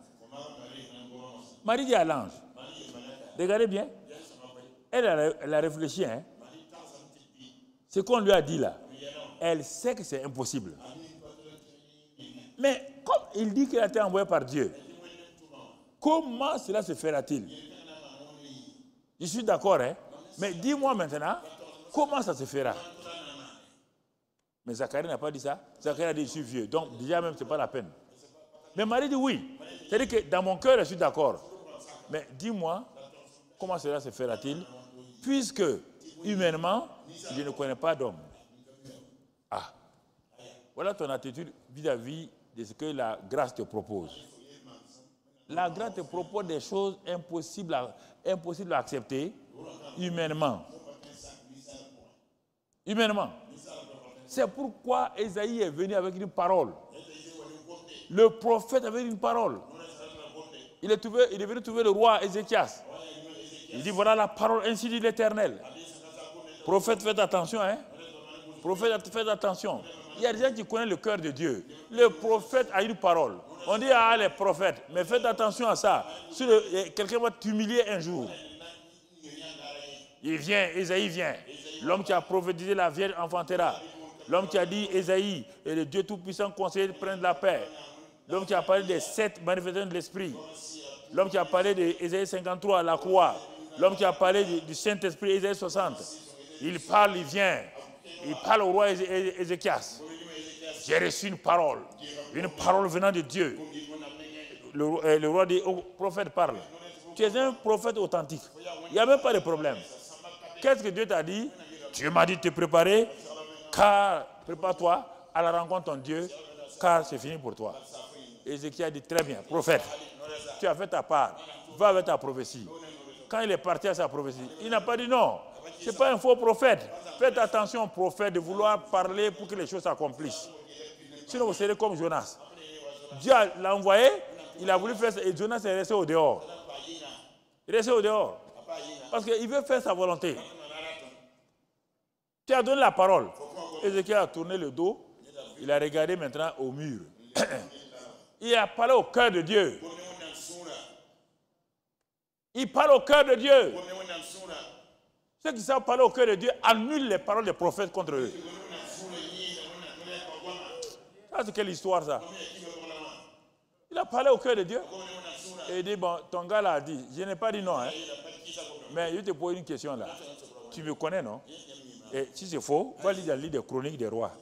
B: Marie dit à l'ange. Regardez bien. Elle a réfléchi. Hein. Ce qu'on lui a dit là, elle sait que c'est impossible. Mais comme il dit qu'il a été envoyé par Dieu, comment cela se fera-t-il? Je suis d'accord, hein? Mais dis-moi maintenant, comment ça se fera? Mais Zacharie n'a pas dit ça. Zacharie a dit, je suis vieux. Donc, déjà même, ce n'est pas la peine. Mais Marie dit oui. C'est-à-dire que dans mon cœur, je suis d'accord. Mais dis-moi, comment cela se fera-t-il? Puisque, humainement, je ne connais pas d'homme. Ah. Voilà ton attitude vis-à-vis de ce que la grâce te propose. La grâce te propose des choses impossibles à accepter humainement. Humainement. C'est pourquoi Ésaïe est venu avec une parole. Le prophète avait une parole. Il est venu trouver le roi Ézéchias. Il dit, voilà la parole, ainsi dit l'Éternel. Prophète, faites attention, hein. Prophète, faites attention. Il y a des gens qui connaissent le cœur de Dieu. Le prophète a une parole. On dit, ah, les prophètes, mais faites attention à ça. Si quelqu'un va t'humilier un jour, il vient, Ésaïe vient. L'homme qui a prophétisé la Vierge enfantera. L'homme qui a dit, Ésaïe, et le Dieu Tout-Puissant conseiller de prendre la paix. L'homme qui a parlé des 7 manifestations de l'Esprit. L'homme qui a parlé d'Ésaïe 53 à la croix. L'homme qui a parlé du Saint-Esprit, Ésaïe 60. Il parle, il vient. Il parle au roi Ézéchias. J'ai reçu une parole venant de Dieu. Le roi dit au prophète parle. Tu es un prophète authentique. Il n'y a même pas de problème. Qu'est-ce que Dieu t'a dit? Dieu m'a dit de te préparer, car prépare-toi à la rencontre de Dieu, car c'est fini pour toi. Ézéchiel a dit très bien, prophète, tu as fait ta part, va avec ta prophétie. Quand il est parti à sa prophétie, il n'a pas dit non, ce n'est pas un faux prophète. Faites attention, prophète, de vouloir parler pour que les choses s'accomplissent. Sinon, vous serez comme Jonas. Dieu l'a envoyé, il a voulu faire ça, et Jonas est resté au dehors. Il est resté au dehors. Parce qu'il veut faire sa volonté. Tu as donné la parole. Ézéchiel a tourné le dos, il a regardé maintenant au mur. Il a parlé au cœur de Dieu. Il parle au cœur de Dieu. Ceux qui savent parler au cœur de Dieu annulent les paroles des prophètes contre eux. Ça, c'est quelle histoire, ça? Il a parlé au cœur de Dieu. Et il dit, bon, ton gars là a dit, je n'ai pas dit non, hein. Mais je te pose une question là. Tu me connais, non? Et si c'est faux, va lire le livre des chroniques des rois.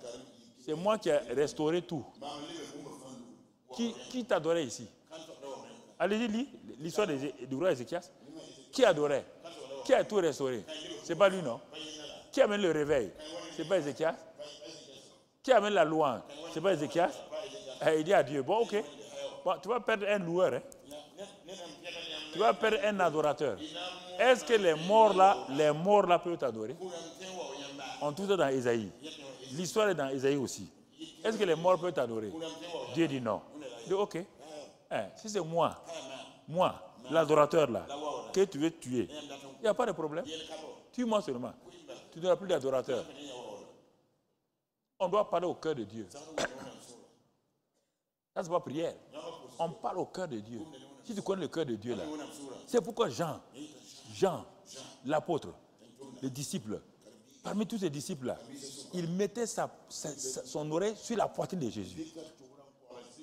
B: C'est moi qui ai restauré tout. Qui t'adorait ici? Allez-y, lis l'histoire du roi Ézéchias. Qui adorait? Qui a tout restauré? C'est pas lui, non? Qui amène le réveil? C'est pas Ézéchias? Qui amène la louange? C'est pas Ézéchias? Il dit à Dieu, bon, ok. Bon, tu vas perdre un loueur, hein? Tu vas perdre un adorateur. Est-ce que les morts là peuvent t'adorer? On trouve ça dans Ésaïe. L'histoire est dans Ésaïe aussi. Est-ce que les morts peuvent t'adorer? Dieu dit non. Il dit ok. Si c'est moi, l'adorateur là, que tu veux tuer, il n'y a pas de problème. Tue-moi seulement. Tu n'auras plus d'adorateur. On doit parler au cœur de Dieu. Ça, c'est pas prière. On parle au cœur de Dieu. Si tu connais le cœur de Dieu là, c'est pourquoi Jean, l'apôtre, le disciple, parmi tous ces disciples-là, il mettait son oreille sur la poitrine de Jésus.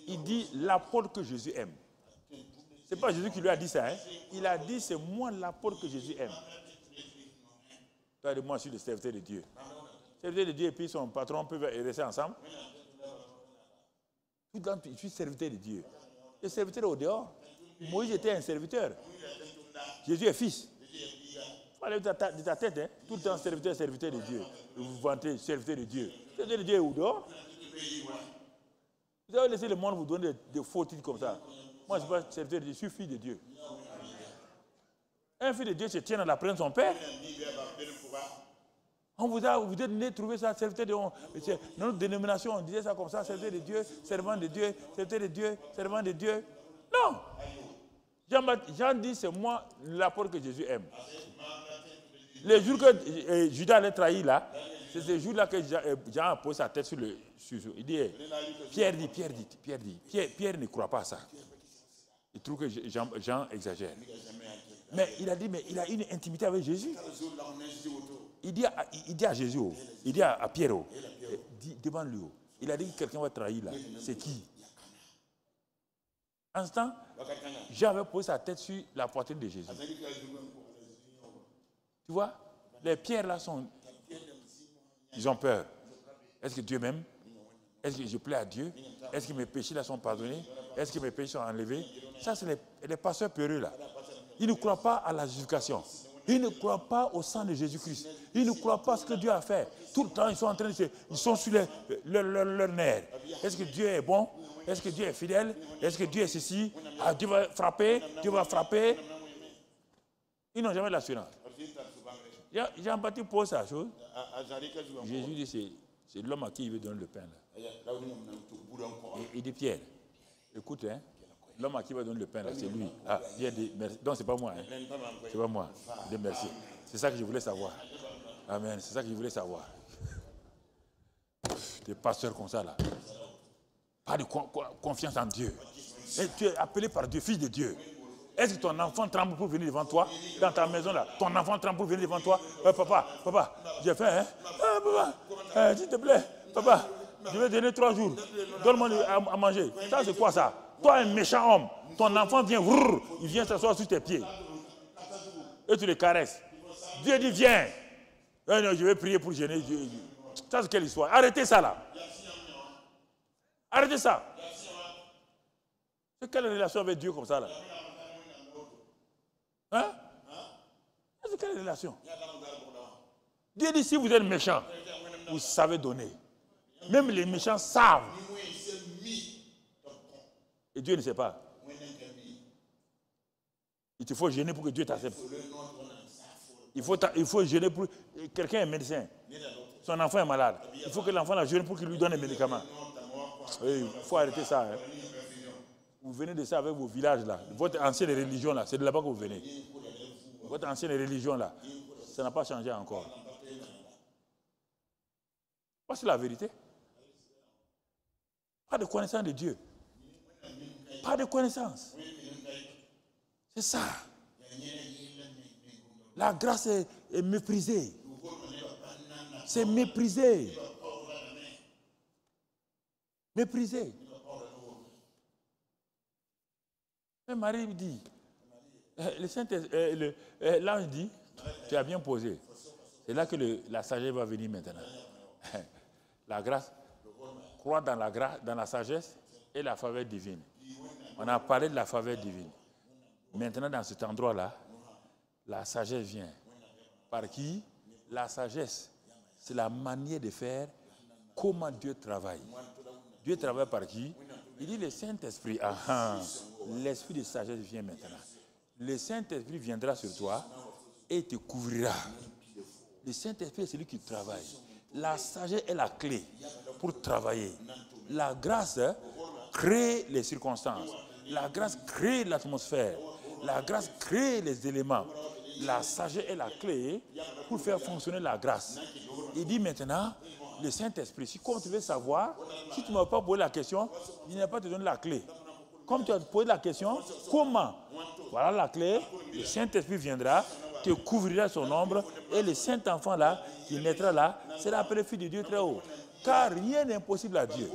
B: Il dit l'apôtre que Jésus aime. Ce n'est pas Jésus qui lui a dit ça. Hein? Il a dit c'est moi l'apôtre que Jésus aime. Toi et moi, je suis le serviteur de Dieu. Le serviteur de Dieu et puis son patron peuvent rester ensemble. Je suis serviteur de Dieu. Le serviteur est au dehors. Moïse était un serviteur. Jésus est fils. Allez de ta tête, hein? Tout le temps serviteur de Dieu. Vous vous vantez, serviteur de Dieu. Serviteur de Dieu est au dehors. Vous avez laissé le monde vous donner des faux titres comme ça. Moi, je ne suis pas serviteur de Dieu, je suis fils de Dieu. Un fils de Dieu se tient dans la présence de son père. On vous êtes né trouver ça, serviteur de Dieu. Dans notre dénomination, on disait ça comme ça, serviteur de Dieu, servant de Dieu, serviteur de Dieu, servant de Dieu. Non. Jean dit, c'est moi l'apôtre que Jésus aime. Le jour que Judas l'a trahi là, c'est ce jour-là que Jean a posé sa tête sur le... il dit, Pierre ne croit pas à ça. Il trouve que Jean exagère. Mais il a dit, mais il a une intimité avec Jésus. Il dit à Jésus, il dit à Pierre, devant lui, il a dit que quelqu'un va trahir là. C'est qui? En ce temps, j'avais posé sa tête sur la poitrine de Jésus. Tu vois, les pierres là sont... Ils ont peur. Est-ce que Dieu m'aime? Est-ce que je plais à Dieu? Est-ce que mes péchés là sont pardonnés? Est-ce que mes péchés sont enlevés? Ça, c'est les pasteurs peureux là. Ils ne croient pas à la justification. Ils ne croient pas au sang de Jésus-Christ. Ils ne croient pas à ce que Dieu a fait. Tout le temps, ils sont en train de ils sont sur leur nerf. Est-ce que Dieu est bon? Est-ce que Dieu est fidèle? Est-ce que Dieu est ceci? Ah, Dieu va frapper? Dieu va frapper? Ils n'ont jamais l'assurance. Jean-Baptiste pose sa chose. Jésus dit, c'est l'homme à qui il veut donner le pain. Là. Il dit, Pierre, écoute, hein, l'homme à qui il va donner le pain, là, c'est lui. Ah, Pierre dit, merci. Donc, ce n'est pas moi. Hein. Ce n'est pas moi. Il dit, merci. C'est ça que je voulais savoir. Amen. C'est ça que je voulais savoir. Des pasteurs comme ça, là. Pas de confiance en Dieu. Et tu es appelé par Dieu, fils de Dieu. Est-ce que ton enfant tremble pour venir devant toi? Dans ta maison là, ton enfant tremble pour venir devant toi? Papa, j'ai faim, hein? Papa, s'il te plaît, papa, je vais donner 3 jours. Donne-moi à manger. Ça, c'est quoi ça? Toi, un méchant homme, ton enfant vient, il vient s'asseoir sur tes pieds. Et tu le caresses. Dieu dit, viens. Non, je vais prier pour gêner. Ça, c'est quelle histoire? Arrêtez ça là. Arrêtez ça. C'est quelle relation avec Dieu comme ça là? Hein? C'est quelle relation? Dieu dit, si vous êtes méchant, vous savez donner. Même les méchants savent. Et Dieu ne sait pas. Il te faut gêner pour que Dieu t'accepte. Il faut gêner pour... Quelqu'un est médecin. Son enfant est malade. Il faut que l'enfant la gêne pour qu'il lui donne des médicaments. Il faut arrêter ça. Hein. Vous venez de ça avec vos villages là. Votre ancienne religion là, c'est de là-bas que vous venez. Votre ancienne religion là, ça n'a pas changé encore. C'est la vérité. Pas de connaissance de Dieu. Pas de connaissance. C'est ça. La grâce est méprisée. C'est méprisé. Méprisé. Mais Marie dit, l'ange dit, tu as bien posé. C'est là que la sagesse va venir maintenant. La grâce, croire dans la sagesse et la faveur divine. On a parlé de la faveur divine. Maintenant, dans cet endroit-là, la sagesse vient. Par qui? La sagesse, c'est la manière de faire comment Dieu travaille. Dieu travaille par qui? Il dit le Saint-Esprit. L'esprit de sagesse vient maintenant. Le Saint-Esprit viendra sur toi et te couvrira. Le Saint-Esprit est celui qui travaille. La sagesse est la clé pour travailler. La grâce crée les circonstances. La grâce crée l'atmosphère. La grâce crée les éléments. La sagesse est la clé pour faire fonctionner la grâce. Il dit maintenant, le Saint-Esprit, si comme tu veux savoir, si tu ne m'as pas posé la question, il ne va pas te donner la clé. Comme tu as posé la question, comment? Voilà la clé, le Saint-Esprit viendra, te couvrira son ombre, et le Saint-Enfant là, qui naîtra là, sera appelé Fils de Dieu très haut. Car rien n'est impossible à Dieu.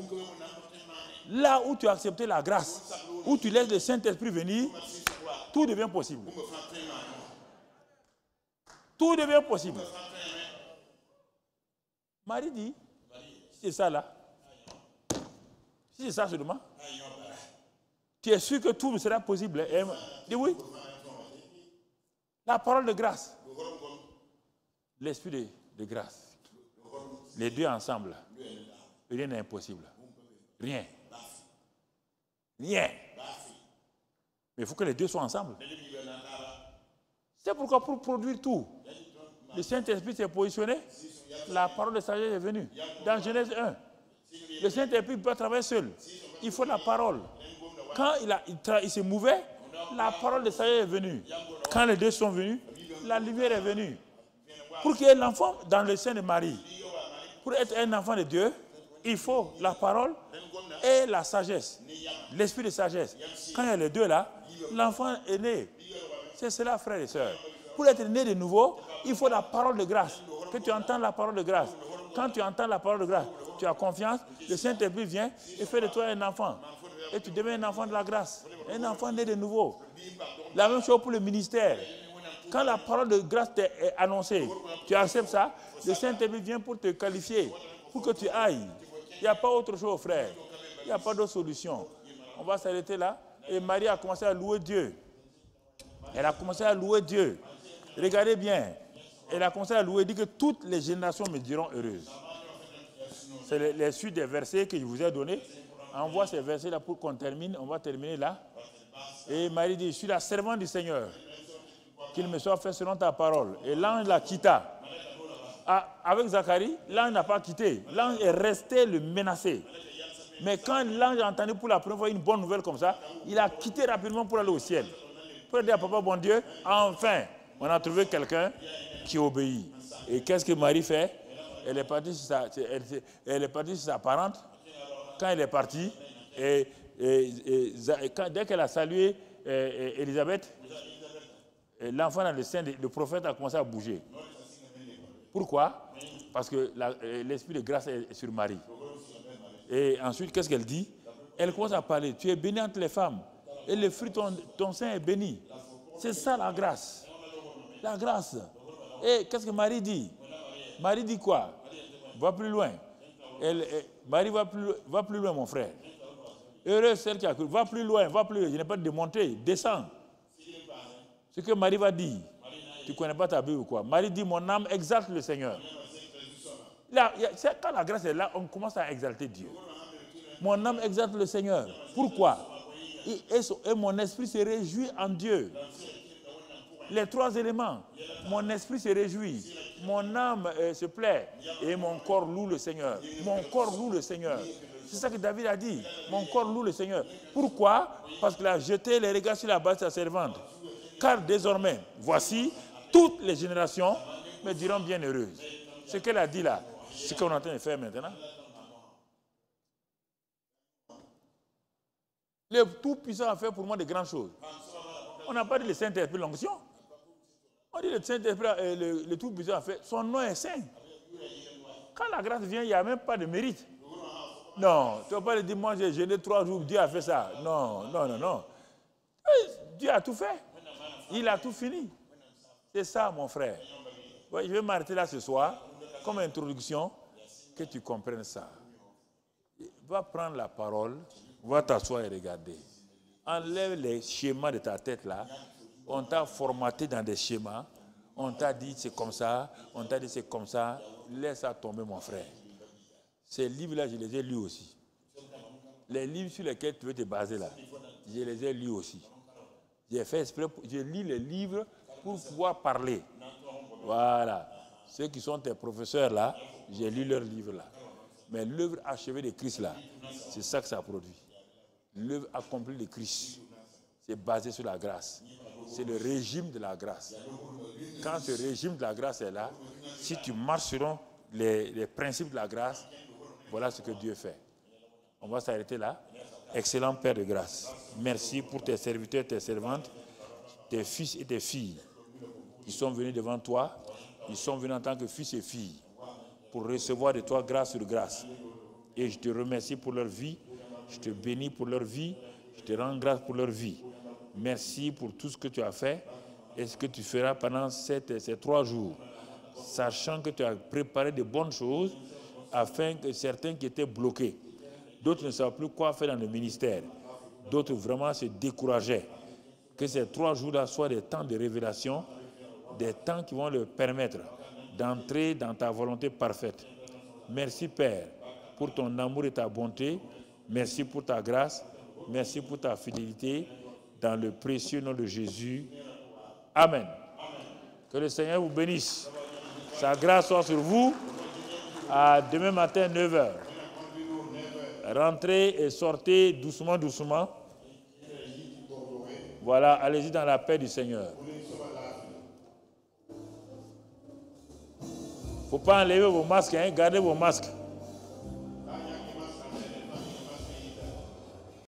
B: Là où tu as accepté la grâce, où tu laisses le Saint-Esprit venir, tout devient possible. Tout devient possible. Marie dit, si c'est ça là, si c'est ça seulement, tu es sûr que tout sera possible. Dis oui. La parole de grâce. L'esprit de grâce. Les deux ensemble. Rien n'est impossible. Rien. Rien. Mais il faut que les deux soient ensemble. C'est pourquoi pour produire tout, le Saint-Esprit s'est positionné. La parole de sagesse est venue. Dans Genèse 1, le Saint-Esprit ne peut pas travailler seul. Il faut la parole. Quand il se mouvait, la parole de sagesse est venue. Quand les deux sont venus, la lumière est venue. Pour qu'il y ait l'enfant dans le sein de Marie, pour être un enfant de Dieu, il faut la parole et la sagesse. L'esprit de sagesse. Quand il y a les deux là, l'enfant est né. C'est cela, frères et sœurs. Pour être né de nouveau, il faut la parole de grâce. Que tu entends la parole de grâce. Quand tu entends la parole de grâce, tu as confiance, le Saint-Esprit vient et fait de toi un enfant. et tu deviens un enfant de la grâce, un enfant né de nouveau. La même chose pour le ministère. Quand la parole de grâce est annoncée, tu acceptes ça, le Saint-Esprit vient pour te qualifier, pour que tu ailles. Il n'y a pas autre chose, frère. Il n'y a pas d'autre solution. On va s'arrêter là. Et Marie a commencé à louer Dieu. Elle a commencé à louer Dieu. Regardez bien. Elle a commencé à louer, dit que toutes les générations me diront heureuses. C'est les suites des versets que je vous ai donnés. Envoie ces versets-là pour qu'on termine. On va terminer là. Et Marie dit, je suis la servante du Seigneur. Qu'il me soit fait selon ta parole. Et l'ange la quitta. Avec Zacharie, l'ange n'a pas quitté. L'ange est resté le menacer. Mais quand l'ange a entendu pour la première fois une bonne nouvelle comme ça, il a quitté rapidement pour aller au ciel. Pour dire à Papa, bon Dieu, enfin, on a trouvé quelqu'un qui obéit. Et qu'est-ce que Marie fait? Elle est partie sur sa parente. Quand elle est partie, dès qu'elle a salué Élisabeth, l'enfant dans le sein, le prophète a commencé à bouger. Pourquoi? Parce que l'esprit de grâce est sur Marie. Et ensuite, qu'est-ce qu'elle dit? Elle commence à parler. Tu es bénie entre les femmes. Et le fruit de ton sein est béni. C'est ça la grâce. La grâce. Et qu'est-ce que Marie dit? Marie dit quoi? Va plus loin. Marie va plus loin, mon frère. Heureuse celle qui a cru. Va plus loin, va plus loin. Je n'ai pas de démonter. Descends. Ce que Marie va dire. Tu ne connais pas ta Bible ou quoi? Marie dit, mon âme exalte le Seigneur. Là, quand la grâce est là, on commence à exalter Dieu. Mon âme exalte le Seigneur. Pourquoi? Et mon esprit se réjouit en Dieu. Les trois éléments. Mon esprit se réjouit. Mon âme se plaît. Et mon corps loue le Seigneur. Mon corps loue le Seigneur. C'est ça que David a dit. Mon corps loue le Seigneur. Pourquoi? Parce qu'il a jeté les regards sur la base de sa servante. Car désormais, voici, toutes les générations me diront bienheureuses. Ce qu'elle a dit là, ce qu'on est en train de faire maintenant. Le Tout-Puissant a fait pour moi de grandes choses. On n'a pas dit le Saint-Esprit l'onction. On dit le Saint-Esprit, le Tout-Puissant a fait. Son nom est saint. Quand la grâce vient, il n'y a même pas de mérite. Non, tu ne vas pas le dire, moi j'ai jeûné 3 jours, Dieu a fait ça. Non, non, non, non. Dieu a tout fait. Il a tout fini. C'est ça, mon frère. Ouais, je vais m'arrêter là ce soir, comme introduction, que tu comprennes ça. Va prendre la parole, va t'asseoir et regarder. Enlève les schémas de ta tête là. On t'a formaté dans des schémas. On t'a dit c'est comme ça, on t'a dit c'est comme ça. Laisse ça tomber, mon frère. Ces livres-là, je les ai lus aussi. Les livres sur lesquels tu veux te baser là, je les ai lus aussi. J'ai fait exprès, je lis les livres pour pouvoir parler. Voilà. Ceux qui sont tes professeurs là, j'ai lu leurs livres là. Mais l'œuvre achevée de Christ là, c'est ça que ça produit. L'œuvre accomplie de Christ, c'est basé sur la grâce. C'est le régime de la grâce. Quand ce régime de la grâce est là, si tu marches selon les principes de la grâce, voilà ce que Dieu fait. On va s'arrêter là. Excellent Père de grâce. Merci pour tes serviteurs, tes servantes, tes fils et tes filles qui sont venus devant toi. Ils sont venus en tant que fils et filles pour recevoir de toi grâce sur grâce. Et je te remercie pour leur vie. Je te bénis pour leur vie. Je te rends grâce pour leur vie. Merci pour tout ce que tu as fait et ce que tu feras pendant ces 3 jours. Sachant que tu as préparé de bonnes choses afin que certains qui étaient bloqués, d'autres ne savaient plus quoi faire dans le ministère, d'autres vraiment se décourageaient. Que ces 3 jours-là soient des temps de révélation, des temps qui vont leur permettre d'entrer dans ta volonté parfaite. Merci Père pour ton amour et ta bonté. Merci pour ta grâce. Merci pour ta fidélité. Dans le précieux nom de Jésus. Amen. Que le Seigneur vous bénisse. Sa grâce soit sur vous. À demain matin, 9h. Rentrez et sortez doucement, doucement. Voilà, allez-y dans la paix du Seigneur. Il ne faut pas enlever vos masques, hein, gardez vos masques.